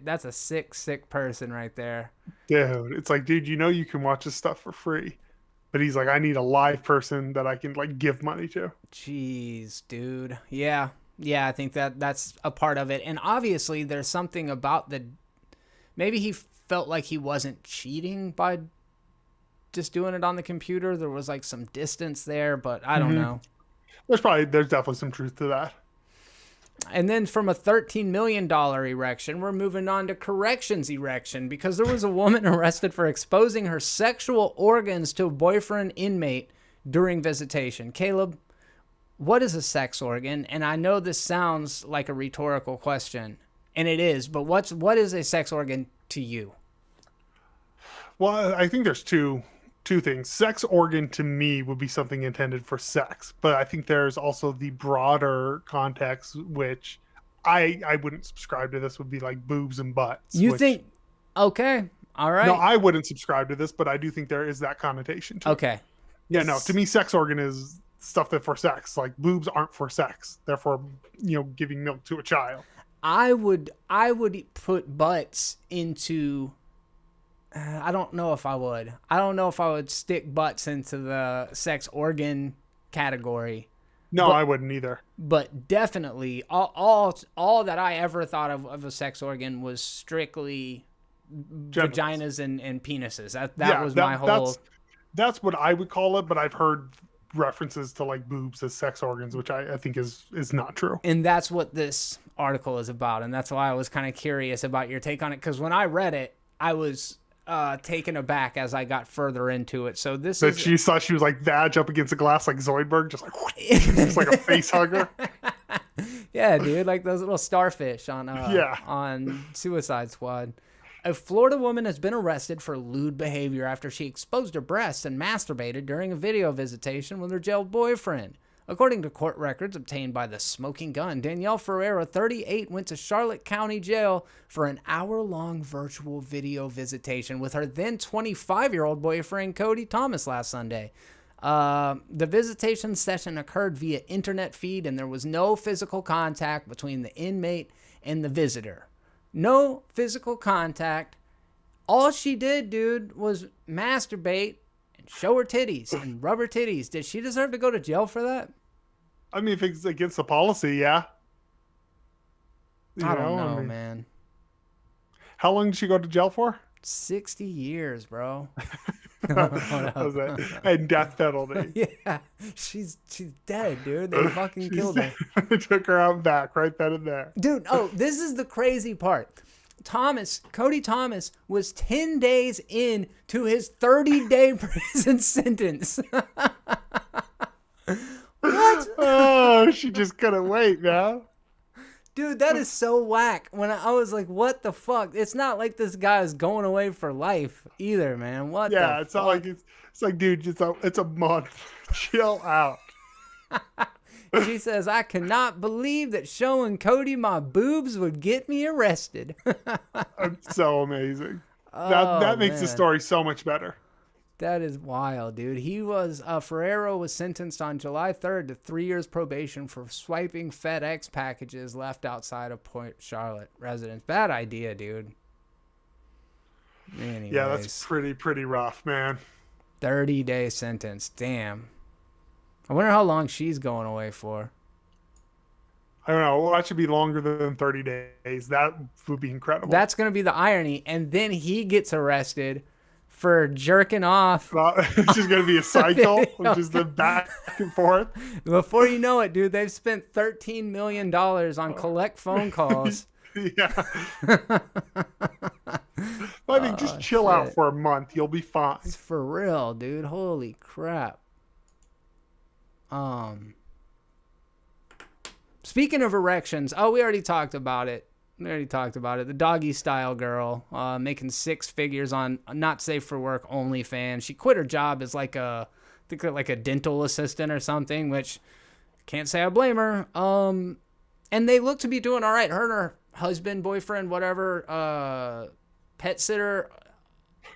That's a sick person right there. Dude, it's like, dude, you can watch this stuff for free. But he's like, I need a live person that I can give money to. Jeez, dude. Yeah. Yeah, I think that's a part of it. And obviously there's something about maybe he felt like he wasn't cheating by just doing it on the computer. There was some distance there, but I don't know. There's definitely some truth to that. And then from a $13 million erection, we're moving on to corrections erection, because there was a woman arrested for exposing her sexual organs to a boyfriend inmate during visitation. Caleb, what is a sex organ? And I know this sounds like a rhetorical question, and it is, but what is a sex organ to you? Well, I think there's two things. Sex organ to me would be something intended for sex, but I think there's also the broader context, which I wouldn't subscribe to. This would be like boobs and butts. Think? Okay, all right. No, I wouldn't subscribe to this, but I do think there is that connotation to it. Okay. Yeah, no, to me, sex organ is stuff that for sex. Like boobs aren't for sex. They're for giving milk to a child. I would put butts into. I don't know if I would. I don't know if I would stick butts into the sex organ category. No, I wouldn't either. But definitely, all that I ever thought of a sex organ was strictly vaginas and penises. That was my whole. That's what I would call it. But I've heard references to boobs as sex organs, which I think is not true. And that's what this article is about, and that's why I was kind of curious about your take on it, because when I read it, I was taken aback as I got further into it. So she thought she was vag up against a glass like Zoidberg, just like a face hugger. Yeah, dude, like those little starfish on Suicide Squad. A Florida woman has been arrested for lewd behavior after she exposed her breasts and masturbated during a video visitation with her jailed boyfriend. According to court records obtained by the Smoking Gun, Danielle Ferreira, 38, went to Charlotte County Jail for an hour-long virtual video visitation with her then 25-year-old boyfriend, Cody Thomas, last Sunday. The visitation session occurred via internet feed, and there was no physical contact between the inmate and the visitor. No physical contact. All she did, dude, was masturbate and show her titties and rub her titties. Did she deserve to go to jail for that? I mean, if it's against the policy, yeah. I don't know, man. How long did she go to jail for? 60 years, bro. And death penalty. Yeah, she's dead, dude. They fucking killed her. They took her out back right then and there. Dude, this is the crazy part. Cody Thomas was 10 days in to his 30-day prison sentence. What? Oh, she just couldn't wait, man. Dude, that is so whack. When I was like, what the fuck? It's not like this guy is going away for life either, man. What the Yeah, it's fuck? not like it's like, dude, it's a month. Chill out. She says, I cannot believe that showing Cody my boobs would get me arrested. It's so amazing. That makes the story so much better. That is wild, dude. Ferrero was sentenced on July 3rd to 3 years probation for swiping FedEx packages left outside of Port Charlotte residence. Bad idea, dude. Anyways, yeah, that's pretty rough, man. 30-day sentence. Damn. I wonder how long she's going away for. I don't know. Well, that should be longer than 30 days. That would be incredible. That's going to be the irony. And then he gets arrested for jerking off. It's just going to be a cycle, just the back and forth. Before you know it, dude, they've spent $13 million on collect phone calls. Yeah. I mean, just chill out for a month. You'll be fine. It's for real, dude. Holy crap. Speaking of erections, we already talked about it. The doggy style girl making 6 figures on not safe for work OnlyFans. She quit her job as like a dental assistant or something, which can't say I blame her. And they look to be doing all right. Her and her husband, boyfriend, whatever, pet sitter,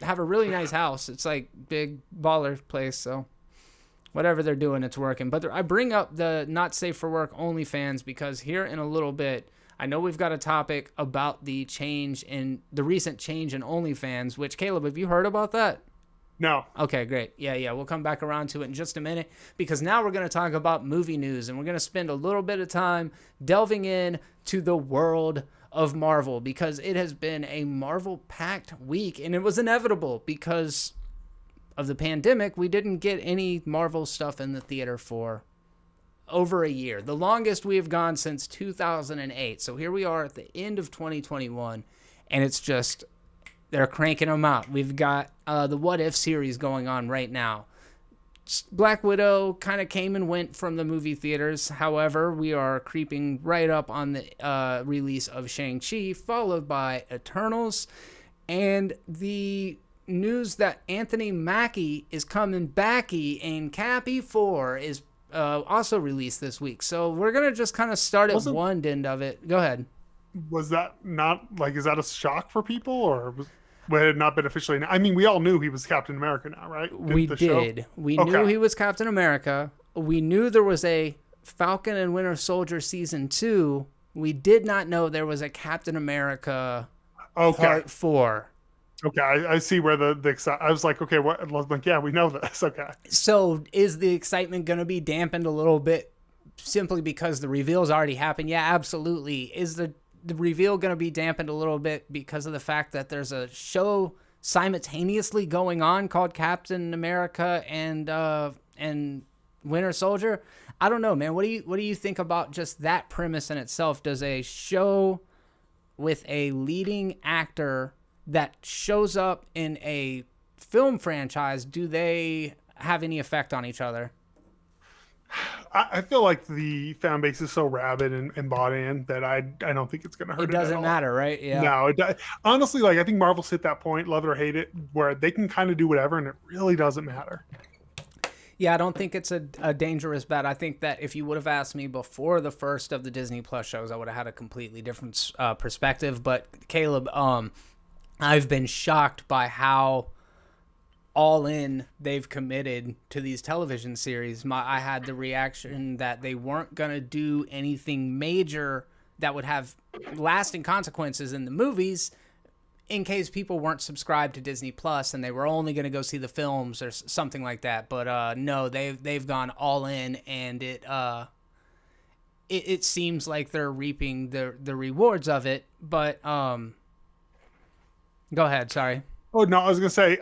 have a really nice house. It's like big baller place, so whatever they're doing, it's working. But I bring up the not safe for work OnlyFans because here in a little bit, I know we've got a topic about the recent change in OnlyFans, which, Caleb, have you heard about that? No. Okay, great. Yeah. We'll come back around to it in just a minute because now we're going to talk about movie news and we're going to spend a little bit of time delving in to the world of Marvel because it has been a Marvel-packed week and it was inevitable because of the pandemic. We didn't get any Marvel stuff in the theater for over a year, the longest we have gone since 2008. So here we are at the end of 2021, and it's just they're cranking them out. We've got the What If series going on right now. Black Widow kind of came and went from the movie theaters. However, we are creeping right up on the release of Shang-Chi, followed by Eternals, and the news that Anthony Mackie is coming backy and CAPT 4 is also released this week. So we're going to just kind of start at one end of it. Go ahead. Was that not like, is that a shock for people or would it not been officially? I mean, we all knew he was Captain America now, right? We did. We knew he was Captain America. We knew there was a Falcon and Winter Soldier season 2. We did not know there was a Captain America part 4. Okay, I see where the I was like, okay, what? I was like, yeah, we know this. Okay. So is the excitement going to be dampened a little bit simply because the reveal's already happened? Yeah, absolutely. Is the reveal going to be dampened a little bit because of the fact that there's a show simultaneously going on called Captain America and Winter Soldier? I don't know, man. What do you think about just that premise in itself? Does a show with a leading actor that shows up in a film franchise, do they have any effect on each other? I feel like the fan base is so rabid and bought in that I don't think it's going to hurt. It doesn't matter, right? Yeah. No, honestly, like I think Marvel's hit that point, love it or hate it, where they can kind of do whatever and it really doesn't matter. Yeah, I don't think it's a dangerous bet. I think that if you would have asked me before the first of the Disney Plus shows, I would have had a completely different perspective. But Caleb, I've been shocked by how all in they've committed to these television series. I had the reaction that they weren't going to do anything major that would have lasting consequences in the movies in case people weren't subscribed to Disney Plus and they were only going to go see the films or something like that. But no, they've gone all in, and it seems like they're reaping the rewards of it. But go ahead, sorry. Oh no, I was gonna say,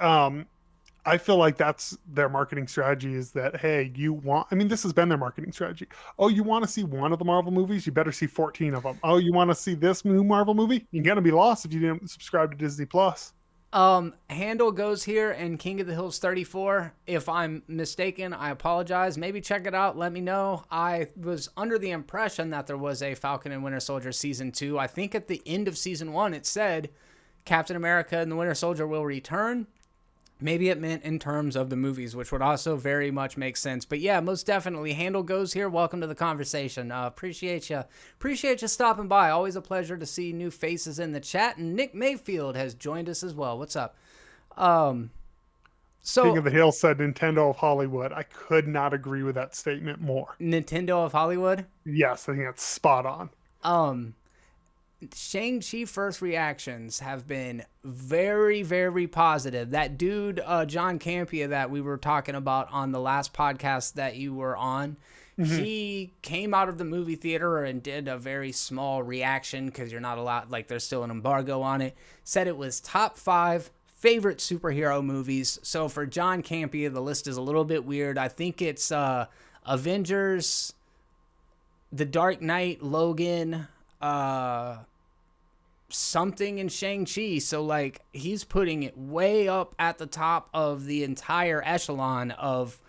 I feel like that's their marketing strategy, is that, hey, I mean, this has been their marketing strategy. Oh, you want to see one of the Marvel movies? You better see 14 of them. Oh, you want to see this new Marvel movie? You're going to be lost if you didn't subscribe to Disney Plus. Handle goes here and King of the Hills 34. If I'm mistaken, I apologize. Maybe check it out. Let me know. I was under the impression that there was a Falcon and Winter Soldier season 2. I think at the end of season 1, it said Captain America and the Winter Soldier will return. Maybe it meant in terms of the movies, which would also very much make sense. But yeah, most definitely. Handle goes here. Welcome to the conversation. Appreciate you. Appreciate you stopping by. Always a pleasure to see new faces in the chat. And Nick Mayfield has joined us as well. What's up? So King of the Hill said Nintendo of Hollywood. I could not agree with that statement more. Nintendo of Hollywood? Yes, I think that's spot on. Shang-Chi first reactions have been very, very positive. That dude, John Campia, that we were talking about on the last podcast that you were on, he came out of the movie theater and did a very small reaction because you're not allowed, like there's still an embargo on it. Said it was top 5 favorite superhero movies. So for John Campia, the list is a little bit weird. I think it's Avengers, The Dark Knight, Logan, something in Shang-Chi. So like he's putting it way up at the top of the entire echelon of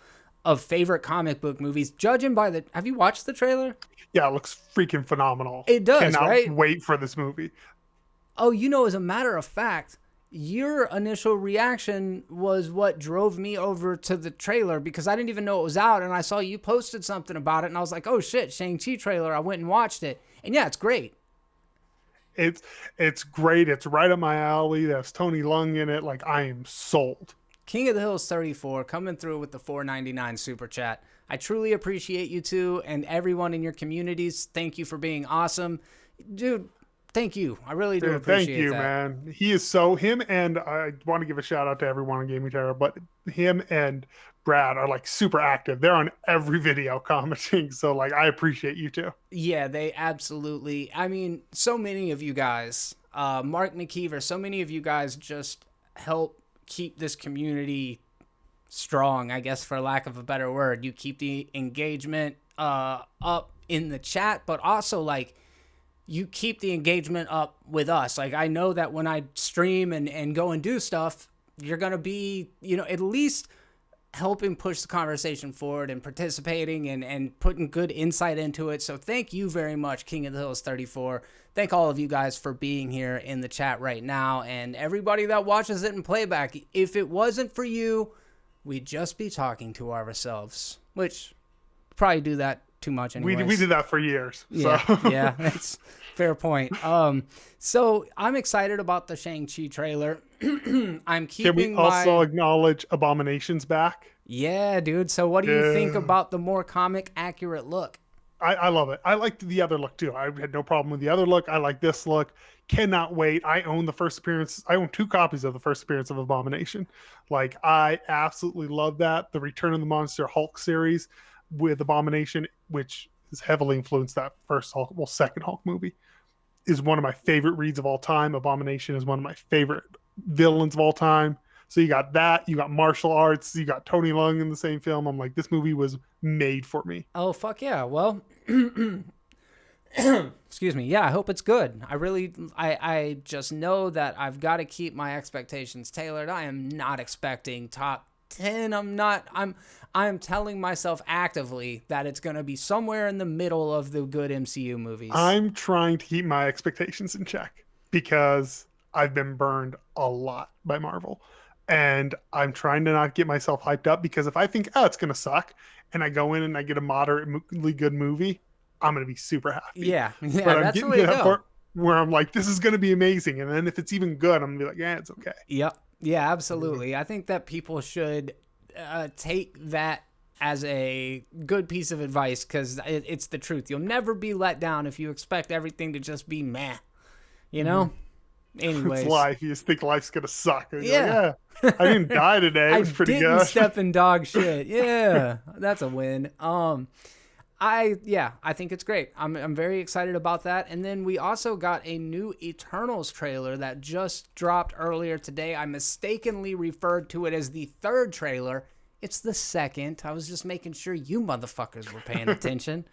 favorite comic book movies, judging by the... Have you watched the trailer? Yeah, it looks freaking phenomenal. It does, Cannot right? wait for this movie. Oh, as a matter of fact, your initial reaction was what drove me over to the trailer, because I didn't even know it was out, and I saw you posted something about it, and I was like, oh shit, Shang-Chi trailer. I went and watched it, and yeah, it's great. It's great. It's right up my alley. There's Tony Leung in it. Like, I am sold. King of the Hills 34 coming through with the $4.99 super chat. I truly appreciate you two and everyone in your communities. Thank you for being awesome. Dude, thank you. I really do appreciate that. Thank you, man. He is him, and I want to give a shout out to everyone on Gaming Terror, but him and Brad are like super active. They're on every video commenting. So like, I appreciate you too. Yeah, they absolutely. I mean, so many of you guys, Mark McKeever, so many of you guys just help keep this community strong, I guess, for lack of a better word. You keep the engagement up in the chat, but also like you keep the engagement up with us. Like, I know that when I stream and go and do stuff, you're going to be, at least helping push the conversation forward and participating and putting good insight into it. So thank you very much, King of the Hills 34. Thank all of you guys for being here in the chat right now, and everybody that watches it in playback. If it wasn't for you, we'd just be talking to ourselves, which probably do that too much anyways. We did that for years. Yeah, so. Yeah, that's fair point. So I'm excited about the Shang-Chi trailer. I'm keeping. Can we also acknowledge Abomination's back? Yeah, dude. So what do you think about the more comic accurate look? I love it. I liked the other look too. I had no problem with the other look. I like this look. Cannot wait. I own the first appearance. I own 2 copies of the first appearance of Abomination. Like, I absolutely love that. The Return of the Monster Hulk series with Abomination, which has heavily influenced that second Hulk movie, is one of my favorite reads of all time. Abomination is one of my favorite villains of all time. So you got that, you got martial arts, you got Tony Leung in the same film. I'm like, this movie was made for me. Oh, fuck yeah. Well, excuse me. Yeah, I hope it's good. I just know that I've got to keep my expectations tailored. I am not expecting top 10. I'm telling myself actively that it's going to be somewhere in the middle of the good MCU movies. I'm trying to keep my expectations in check because I've been burned a lot by Marvel. And I'm trying to not get myself hyped up, because if I think, it's going to suck, and I go in and I get a moderately good movie, I'm going to be super happy. Yeah, but I'm getting to that part where I'm like, this is going to be amazing. And then if it's even good, I'm going to be like, yeah, it's okay. Yep. Yeah, absolutely. I think that people should take that as a good piece of advice, because it's the truth. You'll never be let down if you expect everything to just be meh, you know? Anyways. It's life. You just think life's going to suck. And Yeah. you're like, yeah, I didn't die today. It I was pretty didn't good. step in dog shit. Yeah, that's a win. I think it's great. I'm very excited about that. And then we also got a new Eternals trailer that just dropped earlier today. I mistakenly referred to it as the third trailer. It's the second. I was just making sure you motherfuckers were paying attention.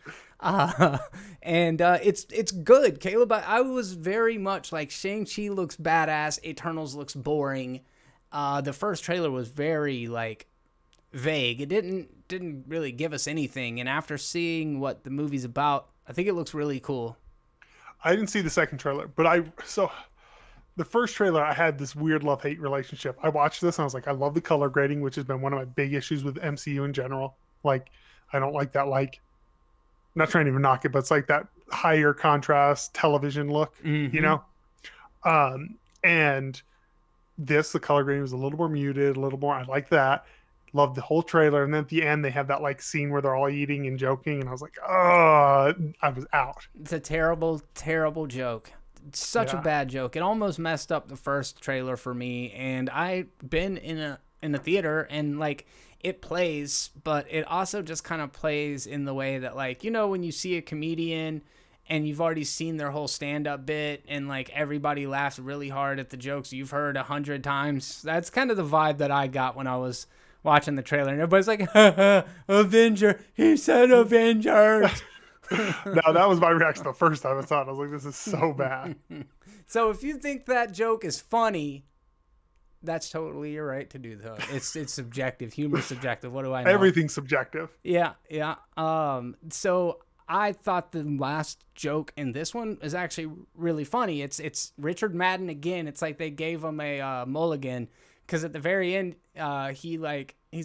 It's good, Caleb. I was very much like, Shang-Chi looks badass, Eternals looks boring. The first trailer was very like vague. It didn't really give us anything, and after seeing what the movie's about, I think it looks really cool. I didn't see the second trailer, but the first trailer, I had this weird love-hate relationship. I watched this and I was like, I love the color grading, which has been one of my big issues with MCU in general. Like, I don't like that, like, I'm not trying to even knock it, but it's like that higher contrast television look, you know? And the color grading was a little more muted, a little more, I like that. Loved the whole trailer. And then at the end, they have that like scene where they're all eating and joking. And I was like, oh, I was out. It's a terrible, terrible joke. Such a bad joke. It almost messed up the first trailer for me. And I've been in a theater, and like, it plays, but it also just kind of plays in the way that, like, you know, when you see a comedian and you've already seen their whole stand-up bit, and like everybody laughs really hard at the jokes you've heard 100 times. That's kind of the vibe that I got when I was watching the trailer, and everybody's like, Avenger, he said Avengers. No, that was my reaction the first time I saw it. I was like, this is so bad. So if you think that joke is funny, that's totally your right to do though. It's subjective. Humor's subjective. What do I know? Everything's subjective. Yeah. So I thought the last joke in this one is actually really funny. It's Richard Madden again. It's like they gave him a mulligan, because at the very end, he's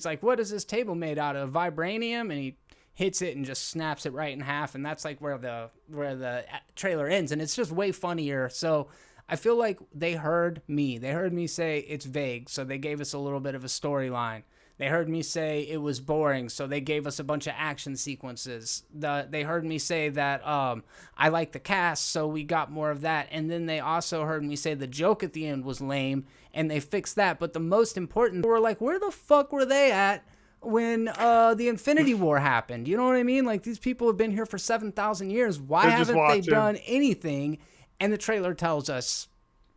like, what is this table made out of? Vibranium? And he hits it and just snaps it right in half, and that's like where the trailer ends, and it's just way funnier. So I feel like they heard me say it's vague, so they gave us a little bit of a storyline. They heard me say it was boring, so they gave us a bunch of action sequences. They heard me say that I like the cast, so we got more of that. And then they also heard me say the joke at the end was lame, and they fixed that. But the most important, we're like, where the fuck were they at when the Infinity War happened? You know what I mean? Like, these people have been here for 7,000 years. Why haven't they done anything? And the trailer tells us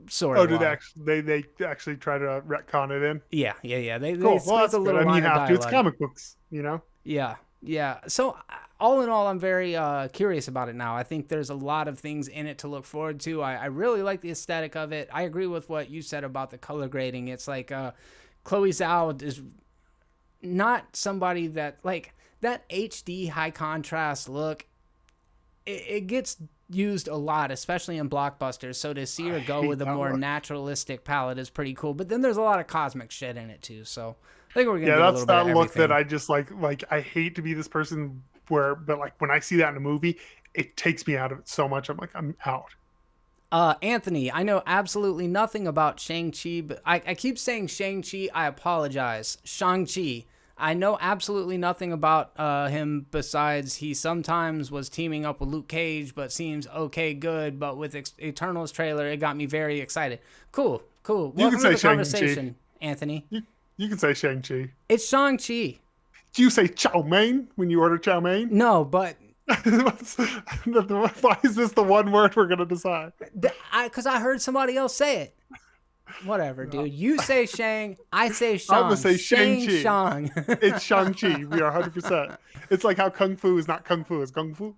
sort of. Oh, did they actually try to retcon it in? Yeah. They cool. Well, that's a little good. I mean, you line of have to. It's dialogue. comic books, you know? Yeah. So all in all, I'm very curious about it now. I think there's a lot of things in it to look forward to. I really like the aesthetic of it. I agree with what you said about the color grading. It's like Chloe Zhao is not somebody that, like, that HD high contrast look, it gets used a lot, especially in blockbusters. So to see her go with a more naturalistic palette is pretty cool. But then there's a lot of cosmic shit in it too. So I think we're gonna get a little bit of everything. Look that I just like I hate to be this person but like when I see that in a movie, it takes me out of it so much. I'm like, I'm out. Anthony, I know absolutely nothing about Shang-Chi, but I keep saying Shang-Chi. I apologize. Shang-Chi. I know absolutely nothing about him besides he sometimes was teaming up with Luke Cage, but seems okay, good. But with Eternals trailer, it got me very excited. Cool. Welcome to the conversation, Anthony. You can say Shang-Chi. It's Shang-Chi. Do you say chow mein when you order chow mein? No, but... Why is this the one word we're going to decide? Because I heard somebody else say it. Whatever, dude. You say Shang, I say Shang. I'm going to say Shang-Chi. Shang. It's Shang-Chi. We are 100%. It's like how Kung Fu is not Kung Fu, it's Kung Fu.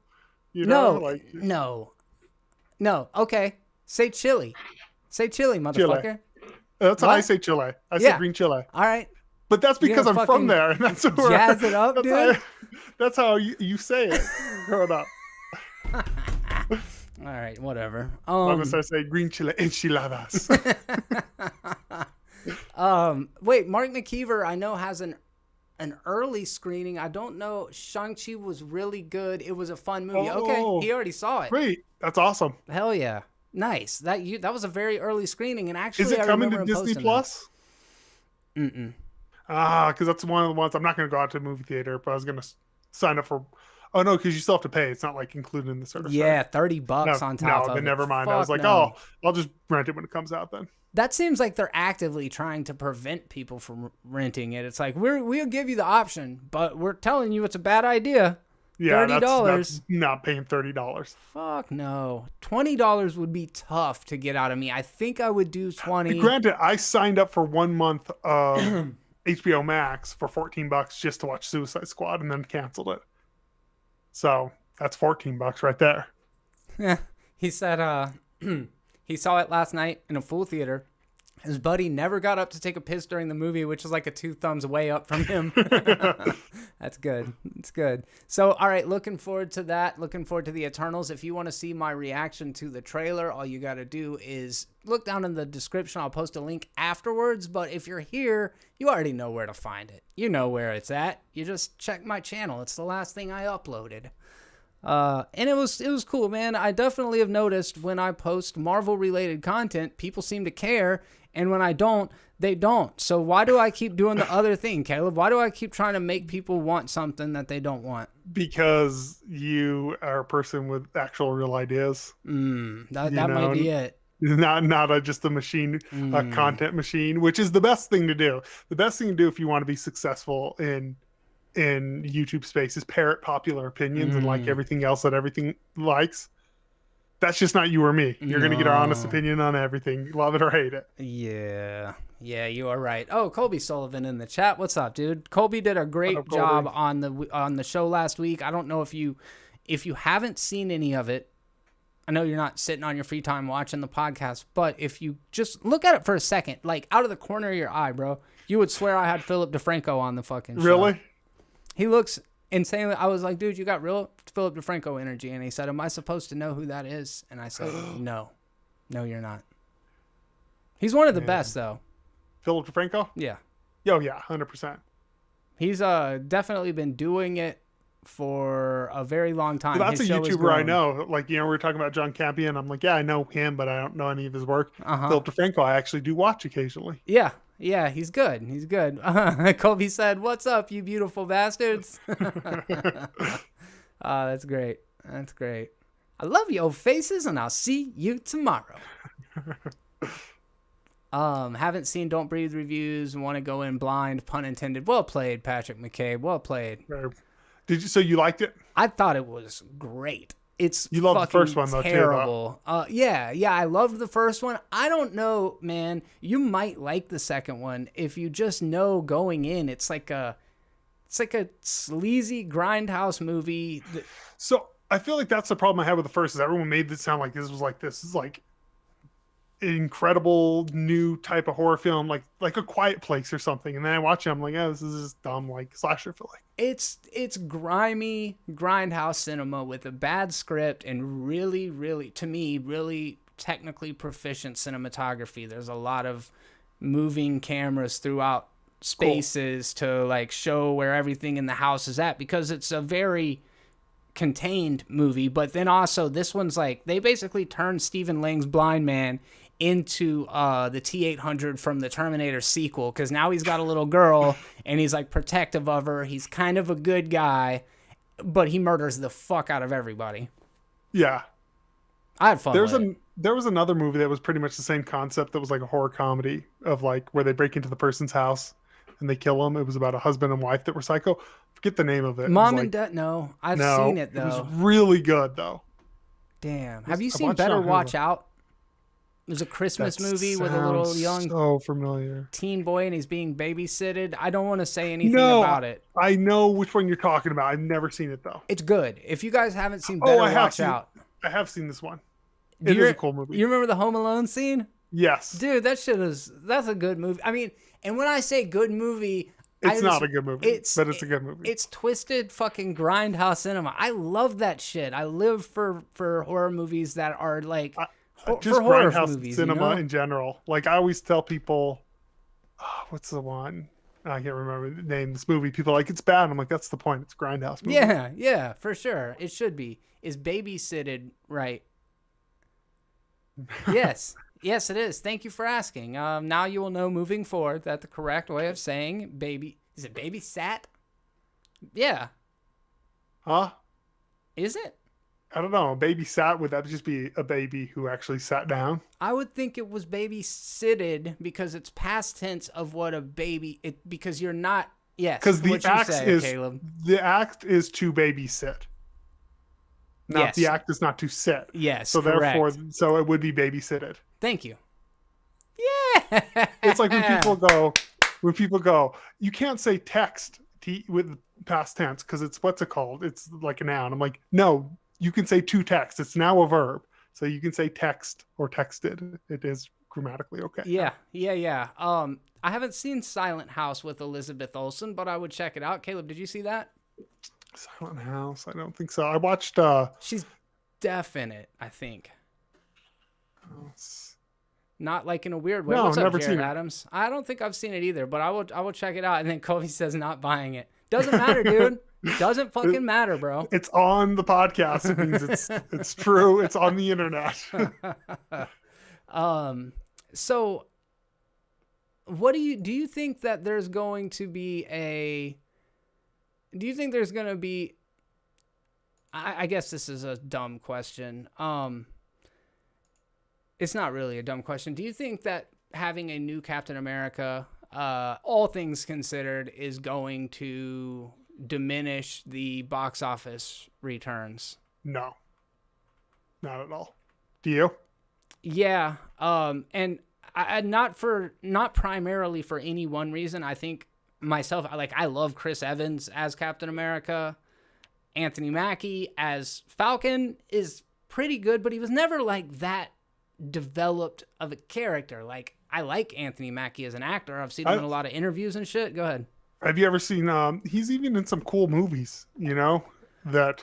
You know? No. Okay. Say chili. Say chili, motherfucker. Chile. That's how I say chile. I say green chile. All right. But that's because I'm from there. And that's what jazz it up, dude. That's how you say it growing up. All right, whatever. I'm going to start saying green chile enchiladas. Wait, Mark McKeever, I know, has an early screening. I don't know. Shang-Chi was really good. It was a fun movie. Okay, he already saw it. Great. That's awesome. Hell yeah. Nice. That was a very early screening, and actually, is it coming to Disney Plus? Mm-mm. Because that's one of the ones I'm not going to go out to a movie theater, but I was going to sign up for. Oh no, because you still have to pay. It's not like included in the service, right? Yeah, $30 No, on top no, of then it. never mind. I was Fuck like, oh, no. I'll just rent it when it comes out then. That seems like they're actively trying to prevent people from renting it. It's like we'll give you the option, but we're telling you it's a bad idea. Yeah, $30. that's not paying $30. Fuck no. $20 would be tough to get out of me. I think I would do 20. Granted, I signed up for 1 month of HBO Max for $14 just to watch Suicide Squad and then canceled it. So that's $14 right there. Yeah. He said he saw it last night in a full theater. His buddy never got up to take a piss during the movie, which is like a 2 thumbs way up from him. That's good. It's good. So, all right, looking forward to that. Looking forward to the Eternals. If you want to see my reaction to the trailer, all you got to do is look down in the description. I'll post a link afterwards. But if you're here, you already know where to find it. You know where it's at. You just check my channel. It's the last thing I uploaded. And it was cool, man. I definitely have noticed when I post Marvel related content, people seem to care, and when I don't, they don't. So why do I keep doing the other thing, Caleb? Why do I keep trying to make people want something that they don't want? Because you are a person with actual real ideas. That might be it. Not just a machine, a content machine, which is the best thing to do. The best thing to do if you want to be successful in YouTube space is parrot popular opinions and like everything else that everything likes. That's just not you or me. You're going to get our honest opinion on everything. Love it or hate it. Yeah, you are right. Oh, Colby Sullivan in the chat. What's up, dude? Colby did a great job on the show last week. I don't know if you haven't seen any of it. I know you're not sitting on your free time watching the podcast, but if you just look at it for a second, like out of the corner of your eye, bro, you would swear I had Philip DeFranco on the fucking show. Really? He looks insanely. I was like, dude, you got real Philip DeFranco energy. And he said, am I supposed to know who that is? And I said, no, you're not. He's one of the best, though. Philip DeFranco? Yeah. Oh, yeah, 100%. He's definitely been doing it for a very long time. Well, that's a YouTuber I know. Like, we were talking about John Campion. I'm like, yeah, I know him, but I don't know any of his work. Philip DeFranco, I actually do watch occasionally. Yeah, he's good. He's good. Colby said, what's up, you beautiful bastards? That's great. That's great. I love your faces, and I'll see you tomorrow. Haven't seen Don't Breathe reviews and want to go in blind, pun intended. Well played, Patrick McCabe. Well played. So you liked it? I thought it was great. You loved the first one, though, terrible. Yeah, I loved the first one. I don't know, man. You might like the second one if you just know going in. It's like a sleazy grindhouse movie. So I feel like that's the problem I had with the first. Is everyone made it sound like this is like incredible new type of horror film, like A Quiet Place or something. And then I watch it, I'm like, yeah, this is just dumb, like slasher flick. It's grimy grindhouse cinema with a bad script and really, really, to me, really technically proficient cinematography. There's a lot of moving cameras throughout spaces to like show where everything in the house is at, because it's a very contained movie. But then also this one's like, they basically turned Stephen Lang's Blind Man into the T-800 from the Terminator sequel, because now he's got a little girl and he's like protective of her. He's kind of a good guy, but he murders the fuck out of everybody. Yeah, I had fun. There was another movie that was pretty much the same concept, that was like a horror comedy of like where they break into the person's house and they kill them. It was about a husband and wife that were psycho. Forget the name of it. Mom and Dad? No, I've seen it though. It was really good though. Damn. Have you seen Better Watch Out? It was a Christmas movie with a little young familiar teen boy, and he's being babysitted. I don't want to say anything about it. I know which one you're talking about. I've never seen it though. It's good. If you guys haven't seen Better Watch Out. I have seen this one. It is a cool movie. You remember the Home Alone scene? Yes. Dude, that's a good movie. I mean, and when I say good movie, it's not a good movie, but it's a good movie. It's twisted fucking grindhouse cinema. I love that shit. I live for horror movies that are like just grindhouse movies, cinema in general. Like I always tell people, what's the one? I can't remember the name. This movie, people are like, it's bad. I'm like, that's the point. It's a grindhouse movie. Yeah, for sure. It should be. Is babysitted right? Yes. Yes, it is. Thank you for asking. Now you will know moving forward that the correct way of saying baby, is it babysat? Yeah. Huh? Is it? I don't know. A baby sat, would that just be a baby who actually sat down? I would think it was babysitted because it's past tense of what a baby, because you're not, yes, Because what you say, Caleb. the act is to babysit. Not Yes. the act is not to sit. Yes, So correct. therefore, so it would be babysitted. Thank you. Yeah. It's like when people go, you can't say text with past tense because it's what's it called? It's like a noun. I'm like, no, you can say to text. It's now a verb. So you can say text or texted. It is grammatically okay. Yeah. I haven't seen Silent House with Elizabeth Olsen, but I would check it out. Caleb, did you see that? Silent House. I don't think so. I watched She's deaf in it, I think. Not like in a weird way. No, What's up, never Jared seen it. Adams? I don't think I've seen it either, but I will check it out. And then Kobe says not buying it. Doesn't matter, dude. Doesn't fucking matter, bro. It's on the podcast. It means it's true. It's on the internet. So what do you think that there's going to be I guess this is a dumb question. It's not really a dumb question. Do you think that having a new Captain America, all things considered, is going to diminish the box office returns? No, not at all. Do you? Yeah. And not primarily for any one reason. I think myself, I love Chris Evans as Captain America. Anthony Mackie as Falcon is pretty good, but he was never like that developed of a character. Like, I like Anthony Mackie as an actor. I've seen him in a lot of interviews and shit. Go ahead. Have you ever seen he's even in some cool movies, that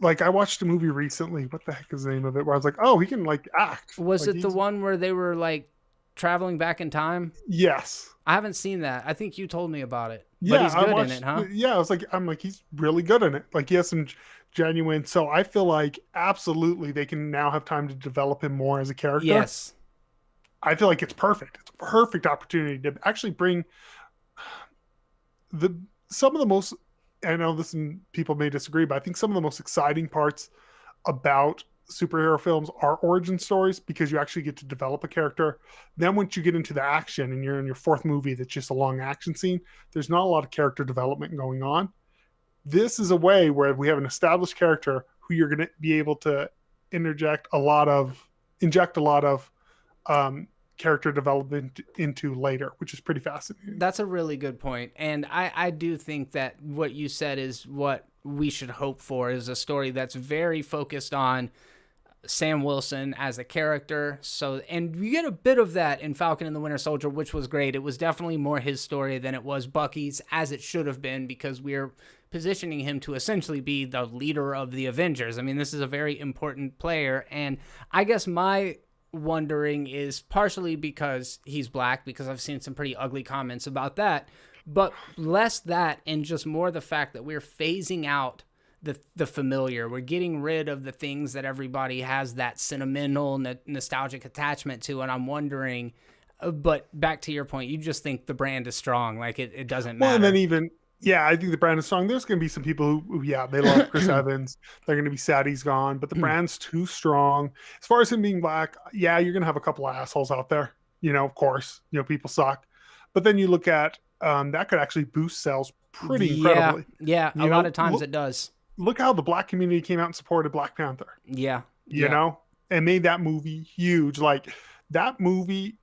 like I watched a movie recently. What the heck is the name of it? Where I was like, oh, he can like act. Was like, it the one where they were like traveling back in time? Yes. I haven't seen that. I think you told me about it. Yeah, but he's good in it, huh? Yeah, I'm like, he's really good in it. Like he has some genuine. So I feel like absolutely they can now have time to develop him more as a character. Yes. I feel like it's perfect. It's a perfect opportunity to actually bring some of the most. I know this, and people may disagree, but I think some of the most exciting parts about superhero films are origin stories because you actually get to develop a character. Then once you get into the action and you're in your fourth movie that's just a long action scene, there's not a lot of character development going on. This is a way where we have an established character who you're going to be able to inject a lot of character development into later, which is pretty fascinating. That's a really good point. And I do think that what you said is what we should hope for, is a story that's very focused on Sam Wilson as a character. So, and you get a bit of that in Falcon and the Winter Soldier, which was great. It was definitely more his story than it was Bucky's, as it should have been, because we're positioning him to essentially be the leader of the Avengers. I mean, this is a very important player. And I guess my wondering is partially because he's black, because I've seen some pretty ugly comments about that, but less that and just more the fact that we're phasing out the familiar. We're getting rid of the things that everybody has that sentimental, nostalgic attachment to. And I'm wondering, but back to your point, you just think the brand is strong. Like it doesn't matter. Well, and then I think the brand is strong. There's going to be some people who they love Chris Evans. They're going to be sad he's gone, but the brand's too strong. As far as him being black, you're going to have a couple of assholes out there. Of course, people suck. But then you look at that could actually boost sales pretty incredibly. Yeah, a lot of times it does. Look how the black community came out and supported Black Panther. Yeah. And made that movie huge. Like that movie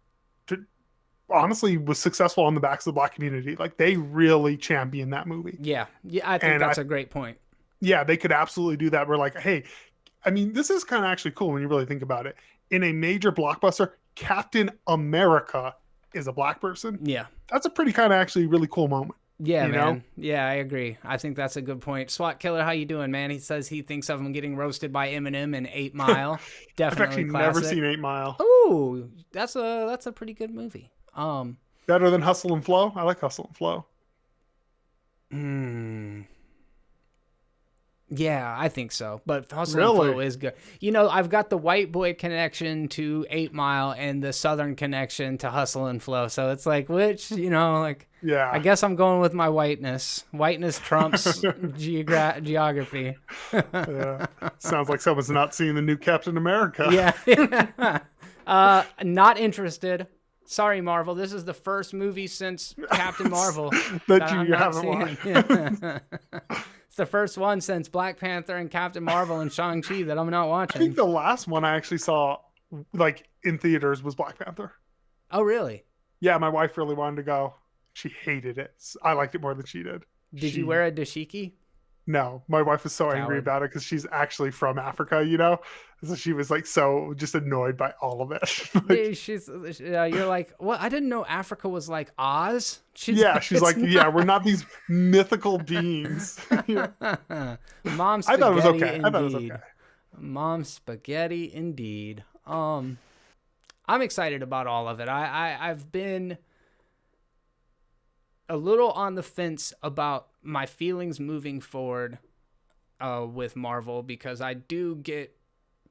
honestly was successful on the backs of the black community. Like they really championed that movie. Yeah. I think that's a great point. Yeah, they could absolutely do that. We're like, hey, I mean, this is kind of actually cool when you really think about it. In a major blockbuster, Captain America is a black person. Yeah. That's a pretty kind of actually really cool moment. Yeah, man. Yeah, I agree. I think that's a good point. SWAT Killer, how you doing, man? He says he thinks of him getting roasted by Eminem in 8 Mile. Definitely I've actually classic. never seen 8 Mile. Ooh, that's a pretty good movie. Better than Hustle and Flow? I like Hustle and Flow. Yeah, I think so. But Hustle and Really? Flow is good. You know, I've got the white boy connection to 8 Mile and the southern connection to Hustle and Flow. So it's like, which, you know, like, I Yeah. guess I'm going with my whiteness. Whiteness trumps geography. Yeah. Sounds like someone's not seeing the new Captain America. Yeah. Not interested. Sorry, Marvel. This is the first movie since Captain Marvel that I'm you not haven't seeing. watched. Yeah. It's the first one since Black Panther and Captain Marvel and Shang-Chi that I'm not I watching. think the last one I actually saw, like in theaters, was Black Panther. Oh, really? Yeah, my wife really wanted to go. She hated it. I liked it more than she did. Did you wear a dashiki? No, my wife was so angry Coward. about it because she's actually from Africa, you know? So she was like so just annoyed by all of it. Like, You're like, what? I didn't know Africa was like Oz. she's like, not. yeah, we're not these mythical beings. Yeah. Mom I spaghetti thought it was okay. indeed. I thought it was okay. Mom spaghetti indeed. I'm excited about all of it. I've been a little on the fence about my feelings moving forward with Marvel, because I do get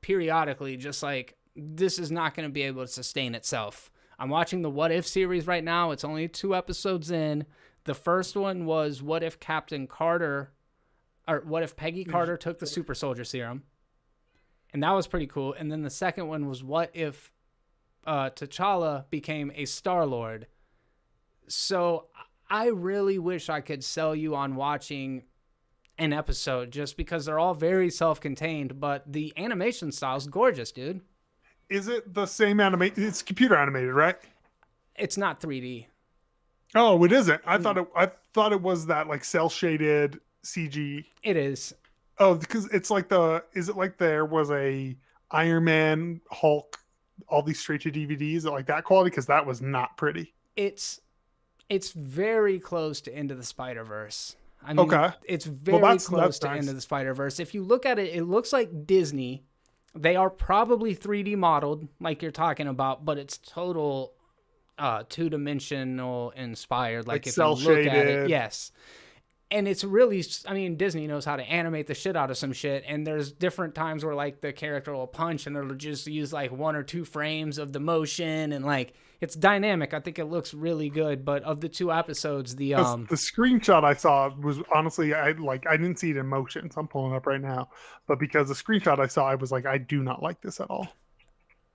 periodically just like, this is not going to be able to sustain itself. I'm watching the What If series right now. It's only 2 episodes in. The first one was what if Captain Carter, or what if Peggy Carter took the super soldier serum? And that was pretty cool. And then the second one was what if T'Challa became a Star-Lord? So I really wish I could sell you on watching an episode, just because they're all very self-contained, but the animation style's gorgeous, dude. Is it the same animation? It's computer animated, right? It's not 3D. Oh, it isn't. I thought it was that like cell shaded CG. It is. Oh, because it's like is it like there was a Iron Man, Hulk, all these straight to DVDs like that quality? Because that was not pretty. It's very close to Into the Spider-Verse. I mean, okay. It's very close to Into the Spider-Verse. If you look at it, it looks like Disney. They are probably 3D modeled, like you're talking about, but it's total two-dimensional inspired. Like if you look at it, yes. And it's really, I mean, Disney knows how to animate the shit out of some shit. And there's different times where like the character will punch and they'll just use like 1 or 2 frames of the motion, and like it's dynamic. I think it looks really good. But of the 2 episodes, the screenshot I saw was honestly, I didn't see it in motion, so I'm pulling it up right now. But because the screenshot I saw, I was like, I do not like this at all.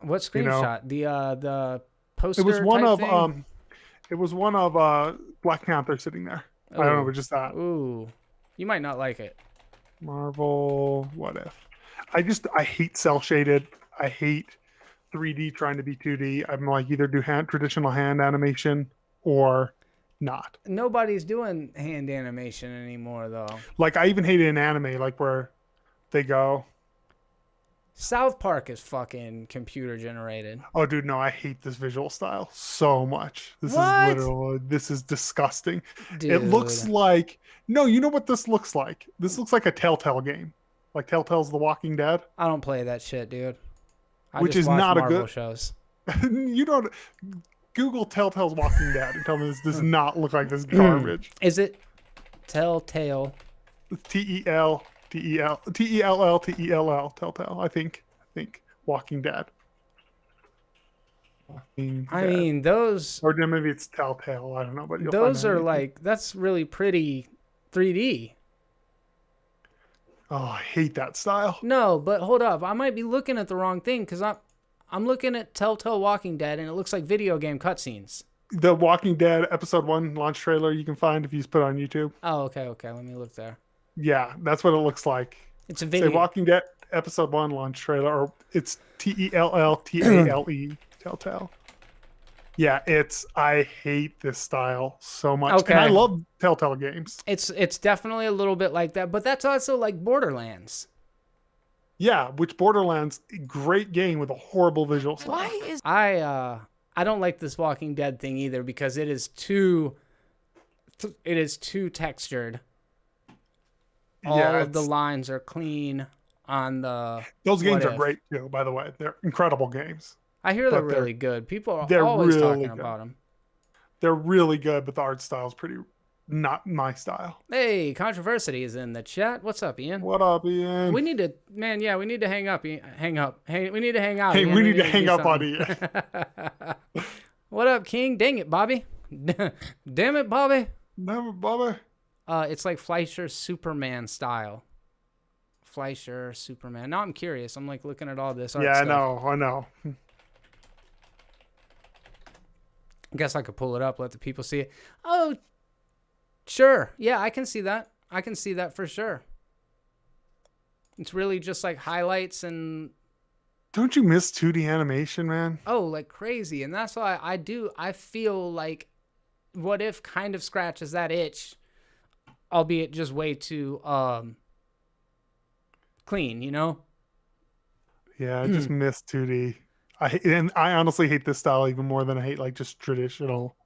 What screenshot? You know? The poster. It was one of thing? It was one of Black Panther sitting there. Ooh. I don't know, but just that. Ooh, you might not like it. Marvel, what if? I hate cell shaded. I hate 3D trying to be 2D. I'm like, either do traditional hand animation or not. Nobody's doing hand animation anymore, though. Like, I even hate it in anime, like where they go. South Park is fucking computer generated. Oh, dude, no, I hate this visual style so much. This is disgusting. Dude. It looks like, no, you know what this looks like? This looks like a Telltale game. Like Telltale's The Walking Dead. I don't play that shit, dude. Which is not Marvel a good shows. You don't Google Telltale's Walking Dead and tell me this does not look like this garbage. Is it Telltale? Telltell, Telltale. I think Walking Dead. I mean, those, or maybe it's Telltale. I don't know, but those are like, that's really pretty 3D. Oh, I hate that style. No, but hold up, I might be looking at the wrong thing, because I'm looking at Telltale Walking Dead, and it looks like video game cutscenes. The Walking Dead episode 1 launch trailer you can find if you just put it on YouTube. Oh, okay. Let me look there. Yeah, that's what it looks like. It's a video. Say Walking Dead episode 1 launch trailer, or it's Telltale. Telltale. Yeah, I hate this style so much. Okay. And I love Telltale games. It's definitely a little bit like that, but that's also like Borderlands. Yeah, which Borderlands, great game with a horrible visual style. Why is I don't like this Walking Dead thing either, because it is too textured. All of the lines are clean on the. Those games are great too, by the way. They're incredible games. I hear they're really good. People are always talking about them. They're really good, but the art style is pretty not my style. Hey, Controversy is in the chat. What's up, Ian? What up, Ian? We need to, man, yeah, we need to hang up. Hang up. Hey, we need to hang out. Hey, Ian. we need to hang do up on something. Ian. What up, King? Dang it, Bobby. Damn it, Bobby. Never, Bubba. It's like Fleischer Superman style. Fleischer Superman. Now I'm curious. I'm like looking at all this art Yeah, stuff. I know. I guess I could pull it up, let the people see it. Oh, sure. Yeah, I can see that. I can see that for sure. It's really just like highlights and... Don't you miss 2D animation, man? Oh, like crazy. And that's why I feel like What If kind of scratches that itch, albeit just way too clean, you know? Yeah, I just miss 2D. I honestly hate this style even more than I hate like just traditional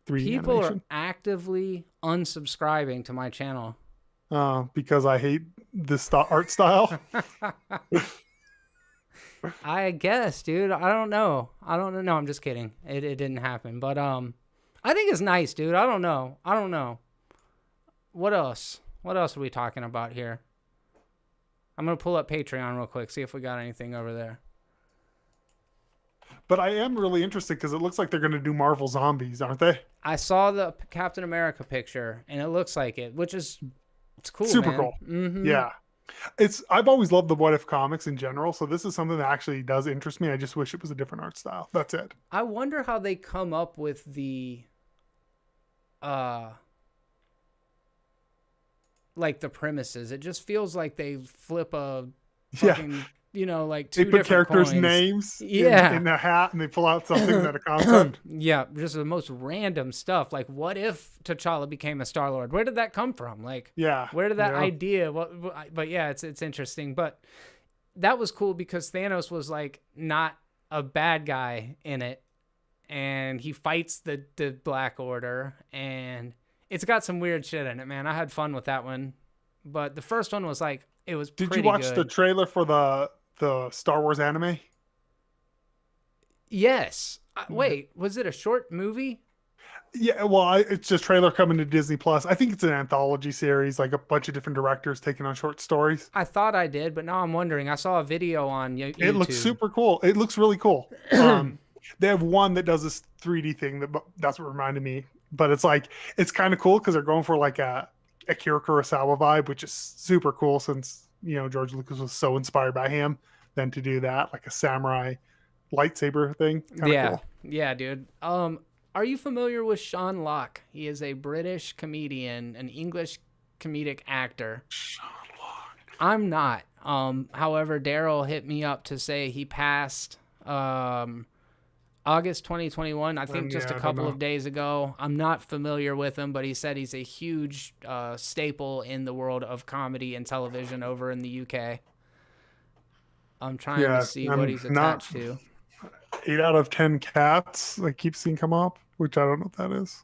3D People animation. are actively unsubscribing to my channel. Because I hate this art style. I guess, dude. I don't know. No, I'm just kidding. It didn't happen. But I think it's nice, dude. I don't know. What else? What else are we talking about here? I'm going to pull up Patreon real quick, see if we got anything over there. But I am really interested because it looks like they're going to do Marvel Zombies, aren't they? I saw the Captain America picture, and it looks like it, which is it's cool, Super man. cool. Mm-hmm. Yeah. I've always loved the What If comics in general, so this is something that actually does interest me. I just wish it was a different art style. That's it. I wonder how they come up with the like the premises. It just feels like they flip a fucking, like two they put different characters' coins. names Yeah. in a hat and they pull out something that a concept. Yeah, just the most random stuff. Like, what if T'Challa became a Star-Lord? Where did that come from? Like, Yeah. where did that idea? But yeah, it's interesting. But that was cool because Thanos was like not a bad guy in it, and he fights the Black Order, and it's got some weird shit in it, man. I had fun with that one, but the first one was like it was. Did you watch the trailer for the Star Wars anime? Yes. Wait, was it a short movie? Yeah, well, it's just trailer coming to Disney Plus. I think it's an anthology series, like a bunch of different directors taking on short stories. I thought I did, but now I'm wondering. I saw a video on YouTube. It looks super cool. It looks really cool. They have one that does this 3D thing that's what reminded me. But it's kind of cool because they're going for like a Akira Kurosawa vibe, which is super cool since George Lucas was so inspired by him. Then to do that, like a samurai lightsaber thing. Yeah, cool. Yeah, dude. Are you familiar with Sean Locke? He is a British comedian, an English comedic actor. Sean Locke. I'm not. However, Daryl hit me up to say he passed August 2021, I think just a couple of days ago. I'm not familiar with him, but he said he's a huge staple in the world of comedy and television over in the UK. I'm trying to see what he's attached to. 8 out of 10 cats I keep seeing come up, which I don't know what that is.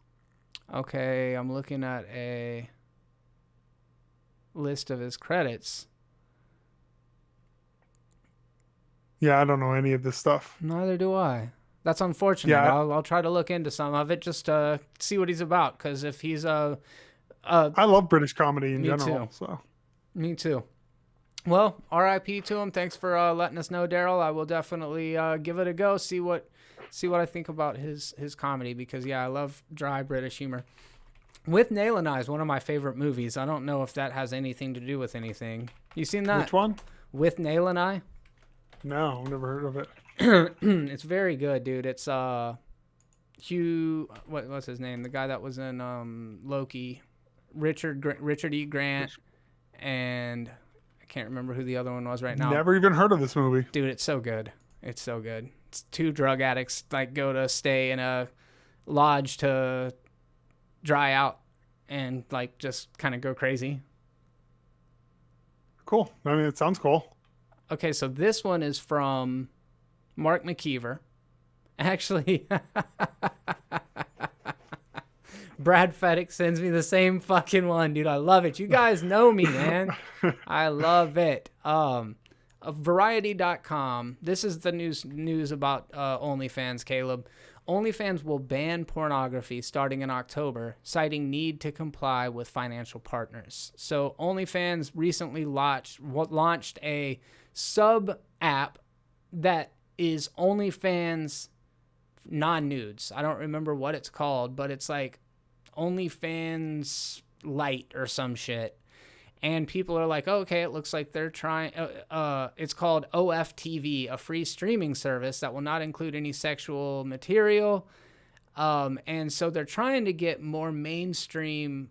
Okay, I'm looking at a list of his credits. Yeah, I don't know any of this stuff. Neither do I. That's unfortunate. Yeah. I'll try to look into some of it just to see what he's about. Because if he's I love British comedy in general. Too. So. Me too. Well, RIP to him. Thanks for letting us know, Daryl. I will definitely give it a go. See what I think about his comedy. Because I love dry British humor. With Nail and I is one of my favorite movies. I don't know if that has anything to do with anything. You seen that? Which one? With Nail and I. No, I've never heard of it. It's very good, dude. It's Hugh, what's his name? The guy that was in Loki, Richard E. Grant, and I can't remember who the other one was right now. Never even heard of this movie. Dude, it's so good. It's so good. It's two drug addicts like go to stay in a lodge to dry out and like just kind of go crazy. Cool. I mean, it sounds cool. Okay, so this one is from Mark McKeever. Actually, Brad Feddick sends me the same fucking one, dude. I love it. You guys know me, man. I love it. Variety.com. This is the news about OnlyFans, Caleb. OnlyFans will ban pornography starting in October, citing need to comply with financial partners. So OnlyFans recently launched a sub app that is OnlyFans non-nudes. I don't remember what it's called, but it's like OnlyFans Lite or some shit. And people are like, okay, it looks like they're trying. It's called OFTV, a free streaming service that will not include any sexual material. And so they're trying to get more mainstream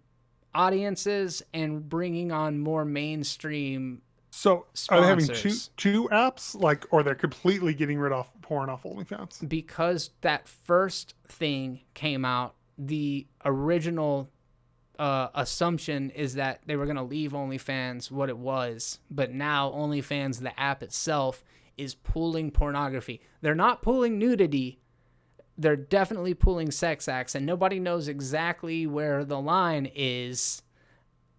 audiences and bringing on more mainstream. So sponsors. Are they having two apps, like, or they're completely getting rid of porn off OnlyFans? Because that first thing came out, the original assumption is that they were going to leave OnlyFans what it was, but now OnlyFans, the app itself, is pulling pornography. They're not pulling nudity. They're definitely pulling sex acts, and nobody knows exactly where the line is.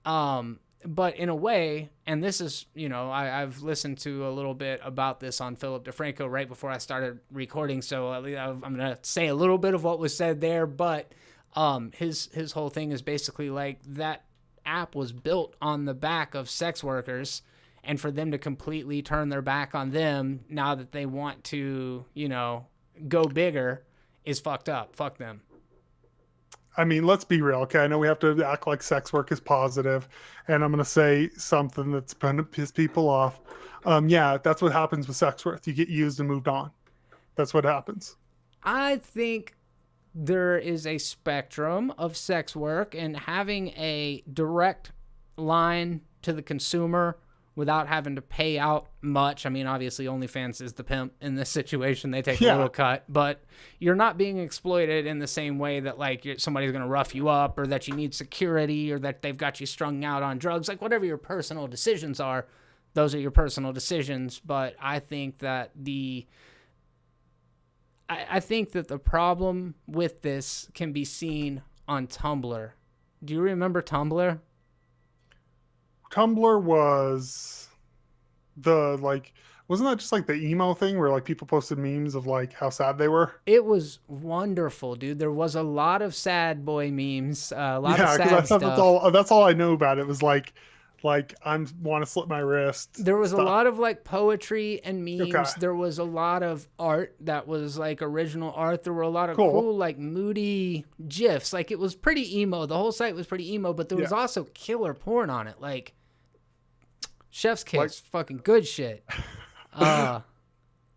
But in a way, and this is, I've listened to a little bit about this on Philip DeFranco right before I started recording, so I'm going to say a little bit of what was said there, but his whole thing is basically like that app was built on the back of sex workers, and for them to completely turn their back on them now that they want to, go bigger is fucked up. Fuck them. I mean, let's be real, okay? I know we have to act like sex work is positive, and I'm going to say something that's going to piss people off. Yeah, that's what happens with sex work. You get used and moved on. That's what happens. I think there is a spectrum of sex work, and having a direct line to the consumer without having to pay out much. I mean, obviously OnlyFans is the pimp in this situation. They take a little cut, but you're not being exploited in the same way that like somebody's going to rough you up, or that you need security, or that they've got you strung out on drugs. Like whatever your personal decisions are, those are your personal decisions. But I think that I think that the problem with this can be seen on Tumblr. Do you remember Tumblr? Tumblr was wasn't that just like the emo thing where like people posted memes of like how sad they were? It was wonderful, dude. There was a lot of sad boy memes, a lot of sad I thought stuff. that's all I know about it was like I want to slit my wrist. There was stuff. a lot of like poetry and memes. Okay. There was a lot of art that was like original art. There were a lot of cool like moody GIFs. Like it was pretty emo. The whole site was pretty emo, but there was also killer porn on it. Like Chef's Kiss, fucking good shit.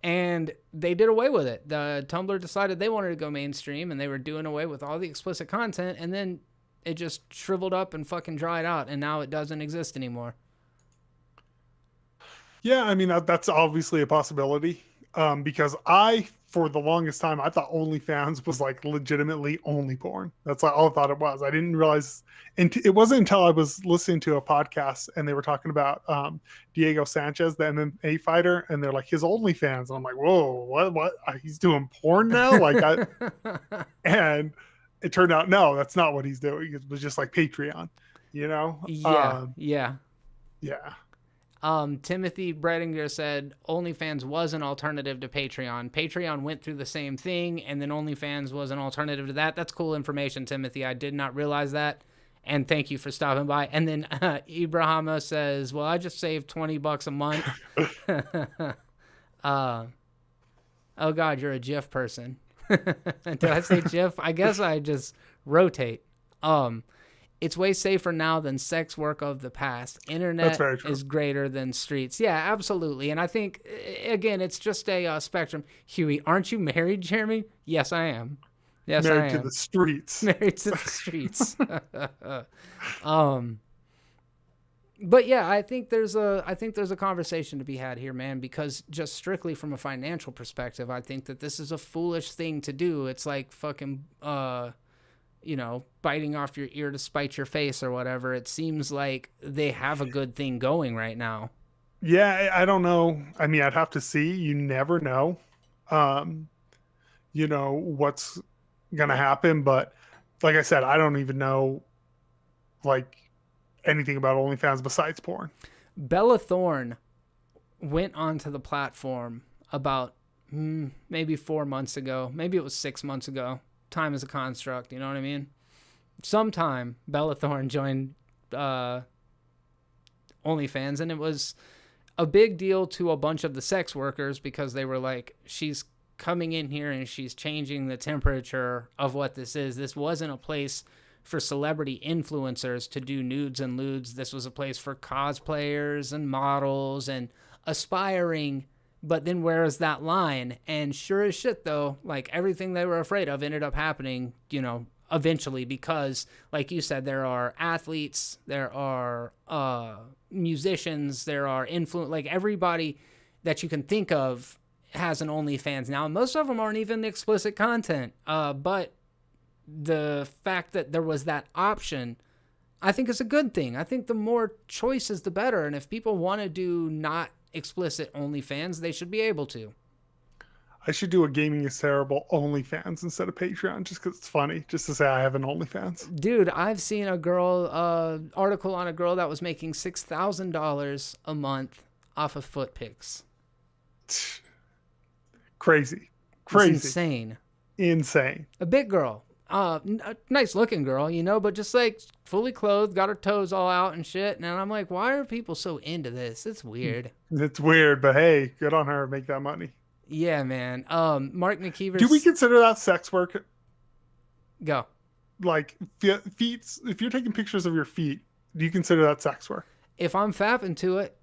And they did away with it. The Tumblr decided they wanted to go mainstream, and they were doing away with all the explicit content, and then it just shriveled up and fucking dried out, and now it doesn't exist anymore. Yeah, I mean, that's obviously a possibility. Because for the longest time, I thought OnlyFans was like legitimately only porn. That's all I thought it was. I didn't realize, and it wasn't until I was listening to a podcast and they were talking about Diego Sanchez, the MMA fighter, and they're like his OnlyFans. And I'm like, whoa, what? He's doing porn now? And it turned out, no, that's not what he's doing. It was just like Patreon, Yeah. Yeah. Timothy Bredinger said OnlyFans was an alternative to Patreon. Patreon went through the same thing, and then OnlyFans was an alternative to that. That's cool information, Timothy. I did not realize that, and thank you for stopping by. And then Ibrahima says, well, I just saved $20 a month. Oh, God, you're a GIF person. Did I say GIF? I guess I just rotate. It's way safer now than sex work of the past. Internet is greater than streets. Yeah, absolutely. And I think, again, it's just a spectrum. Huey, aren't you married, Jeremy? Yes, I am. Yes, married I am. To the streets. Married to the streets. But yeah, I think there's a conversation to be had here, man, because just strictly from a financial perspective, I think that this is a foolish thing to do. It's like fucking biting off your ear to spite your face or whatever. It seems like they have a good thing going right now. Yeah, I don't know. I mean, I'd have to see. You never know, what's going to happen. But like I said, I don't even know, like, anything about OnlyFans besides porn. Bella Thorne went onto the platform about maybe 4 months ago. Maybe it was 6 months ago. Time is a construct, you know what I mean? Sometime Bella Thorne joined OnlyFans, and it was a big deal to a bunch of the sex workers because they were like, she's coming in here and she's changing the temperature of what this is. This wasn't a place for celebrity influencers to do nudes and lewds. This was a place for cosplayers and models and aspiring. But then where's that line? And sure as shit, though, like everything they were afraid of ended up happening, you know, eventually, because like you said, there are athletes, there are musicians, there are like everybody that you can think of has an OnlyFans now. Most of them aren't even explicit content. But the fact that there was that option, I think is a good thing. I think the more choices, the better. And if people want to do not explicit OnlyFans, they should be able to. I should do a Gaming is Terrible OnlyFans instead of Patreon, just because it's funny, just to say I have an OnlyFans. Dude, I've seen a girl, article on a girl that was making $6,000 a month off of foot pics. Crazy. It's insane. A big girl. A nice looking girl, you know, but just like fully clothed, got her toes all out and shit. And I'm like, why are people so into this? It's weird. It's weird, but hey, good on her. Make that money. Yeah, man. Mark McKeever. Do we consider that sex work? Go. Like feet. If you're taking pictures of your feet, do you consider that sex work? If I'm fapping to it.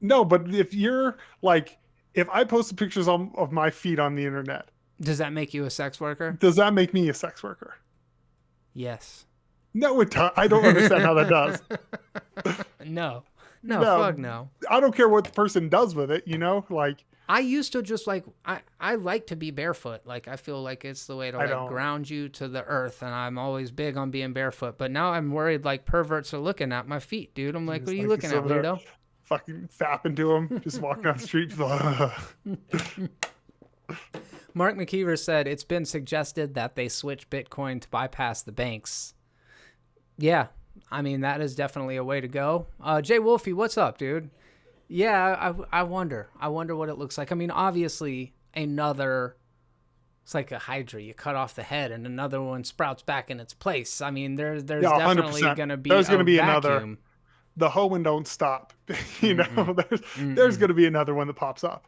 No, but if you're like, if I posted pictures of my feet on the internet, does that make you a sex worker? Does that make me a sex worker? Yes. No, it does. I don't understand how that does. No, fuck no. I don't care what the person does with it, you know? Like, I used to just like, I like to be barefoot. Like, I feel like it's the way to like ground you to the earth. And I'm always big on being barefoot. But now I'm worried like perverts are looking at my feet, dude. I'm like, what are you looking at, weirdo? Fucking fapping to him. Just walking down the street. Mark McKeever said, it's been suggested that they switch Bitcoin to bypass the banks. Yeah, I mean, that is definitely a way to go. Jay Wolfie, what's up, dude? Yeah, I wonder. I wonder what it looks like. I mean, obviously, it's like a hydra. You cut off the head and another one sprouts back in its place. I mean, there's definitely going to be another. The hoeing don't stop. You know, there's going to be another one that pops up.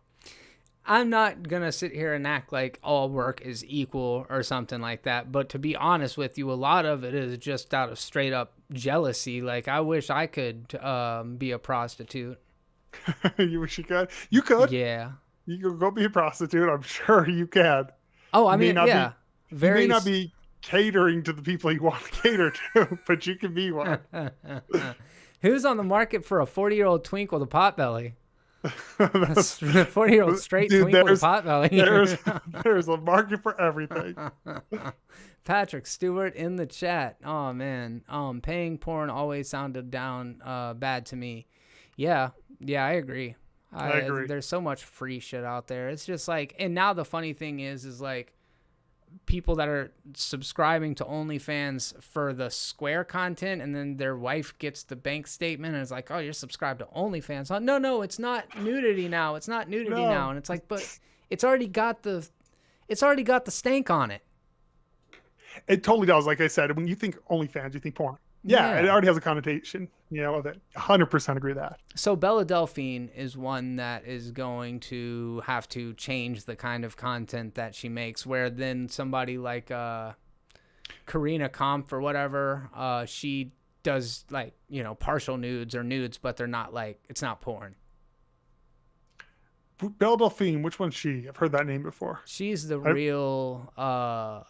I'm not going to sit here and act like all work is equal or something like that. But to be honest with you, a lot of it is just out of straight up jealousy. Like, I wish I could be a prostitute. You wish you could? You could. Yeah. You could go be a prostitute. I'm sure you can. Oh, I mean, yeah. You may not be catering to the people you want to cater to, but you can be one. Who's on the market for a 40-year-old twink with a pot belly? A 40-year-old straight twink with a pot belly. There's a market for everything. Patrick Stewart in the chat. Oh man, paying porn always sounded down bad to me. Yeah, I agree. I agree. There's so much free shit out there. It's just like, and now the funny thing is like, people that are subscribing to OnlyFans for the square content, and then their wife gets the bank statement and is like, oh, you're subscribed to OnlyFans. No, it's not nudity now. It's not nudity now. And it's like, but it's already got the stank on it. It totally does. Like I said, when you think OnlyFans, you think porn. Yeah, it already has a connotation, you know, of it. 100% agree with that. So Bella Delphine is one that is going to have to change the kind of content that she makes, where then somebody like Karina Kampf or whatever, she does like, you know, partial nudes or nudes, but they're not like, it's not porn. Bella Delphine, which one's she? I've heard that name before. She's the real,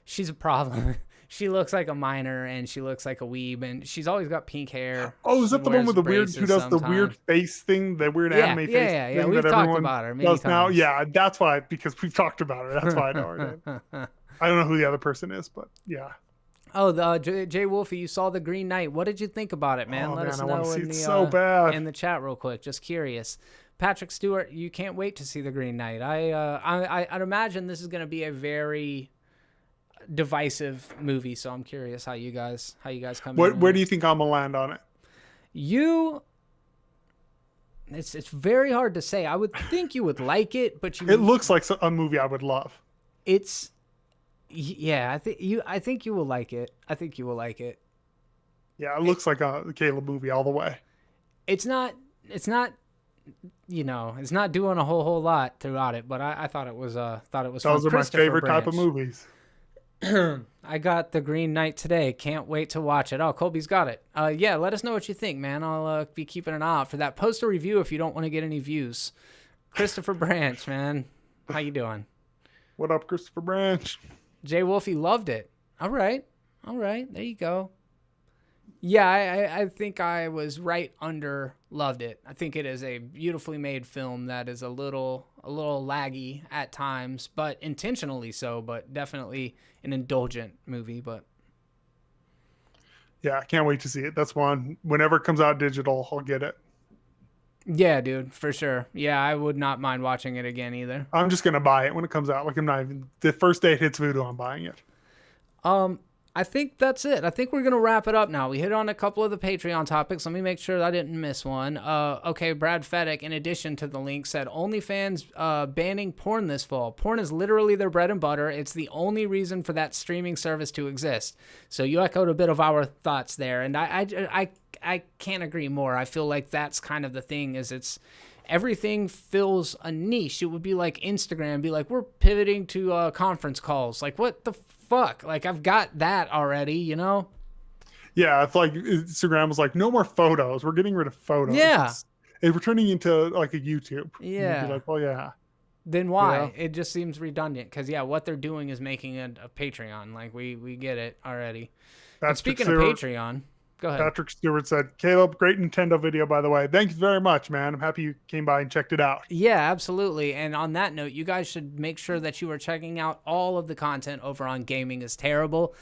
she's a problem. She looks like a minor, and she looks like a weeb, and she's always got pink hair. Oh, is that the one with the weird, who does the weird face thing, the weird anime face thing? Yeah, we've talked about her many times. Now. Yeah, that's why, because we've talked about her. That's why I know her name. I don't know who the other person is, but yeah. Oh, Jay Wolfie, you saw The Green Knight. What did you think about it, man? Let us know in the chat real quick. Just curious. Patrick Stewart, you can't wait to see The Green Knight. I'd imagine this is going to be a very divisive movie, so I'm curious how you guys come in. Where do you think I'm gonna land on it? It's very hard to say. I would think you would like it, but It looks like a movie I would love. I think you will like it. I think you will like it. Yeah, it looks like a Caleb movie all the way. It's not it's not doing a whole lot throughout it, but I thought it was fun. Those are my favorite type of movies. I got The Green Knight today. Can't wait to watch it. Oh, Colby's got it. Yeah, let us know what you think, man. I'll be keeping an eye out for that. Post a review if you don't want to get any views. Christopher Branch, man. How you doing? What up, Christopher Branch? Jay Wolfie loved it. All right. There you go. Yeah, I think I was right under loved it. I think it is a beautifully made film that is a little laggy at times, but intentionally so, but definitely an indulgent movie. But yeah, I can't wait to see it. That's one. Whenever it comes out digital, I'll get it. Yeah, dude, for sure. Yeah, I would not mind watching it again either. I'm just gonna buy it when it comes out. Like, I'm not even, the first day it hits Vudu, I'm buying it. I think that's it. I think we're going to wrap it up now. We hit on a couple of the Patreon topics. Let me make sure that I didn't miss one. Okay, Brad Fedek, in addition to the link, said OnlyFans banning porn this fall. Porn is literally their bread and butter. It's the only reason for that streaming service to exist. So you echoed a bit of our thoughts there, and I can't agree more. I feel like that's kind of the thing, is it's everything fills a niche. It would be like Instagram, be like, we're pivoting to conference calls. Like, what the fuck? Like, I've got that already, you know? Yeah, it's like Instagram was like, no more photos. We're getting rid of photos. Yeah. We're turning into like a YouTube. Yeah. You'd be like, well, yeah. Then why? Yeah. It just seems redundant because, yeah, what they're doing is making a Patreon. Like, we get it already. And speaking of Patreon, go ahead. Patrick Stewart said, Caleb, great Nintendo video, by the way. Thanks very much, man. I'm happy you came by and checked it out. Yeah, absolutely. And on that note, you guys should make sure that you are checking out all of the content over on Gaming is Terrible.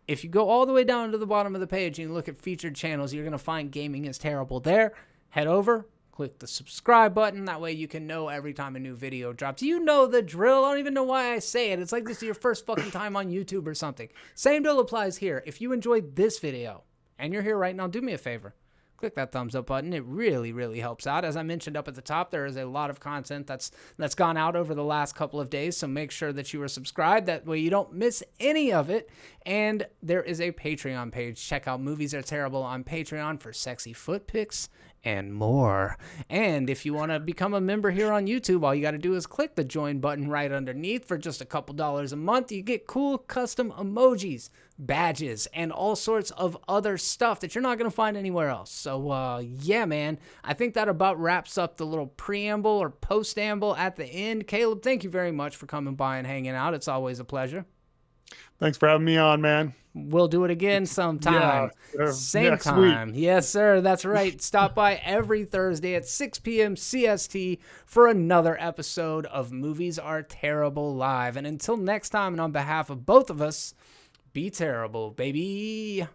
If you go all the way down to the bottom of the page and you look at featured channels, you're going to find Gaming is Terrible there. Head over, click the subscribe button. That way you can know every time a new video drops. You know the drill. I don't even know why I say it. It's like this is your first fucking time on YouTube or something. Same drill applies here. If you enjoyed this video, and you're here right now, do me a favor. Click that thumbs up button. It really, really helps out. As I mentioned up at the top, there is a lot of content that's gone out over the last couple of days, so make sure that you are subscribed. That way you don't miss any of it. And there is a Patreon page. Check out Movies Are Terrible on Patreon for sexy foot pics and more. And if you want to become a member here on YouTube, all you got to do is click the join button right underneath. For just a couple dollars a month, you get cool custom emojis, badges, and all sorts of other stuff that you're not going to find anywhere else. So yeah, man, I think that about wraps up the little preamble or post-amble at the end. Caleb, thank you very much for coming by and hanging out. It's always a pleasure. Thanks for having me on, man. We'll do it again sometime. Yeah, same time. Week. Yes, sir. That's right. Stop by every Thursday at 6 p.m. CST for another episode of Movies Are Terrible Live. And until next time, and on behalf of both of us, be terrible, baby.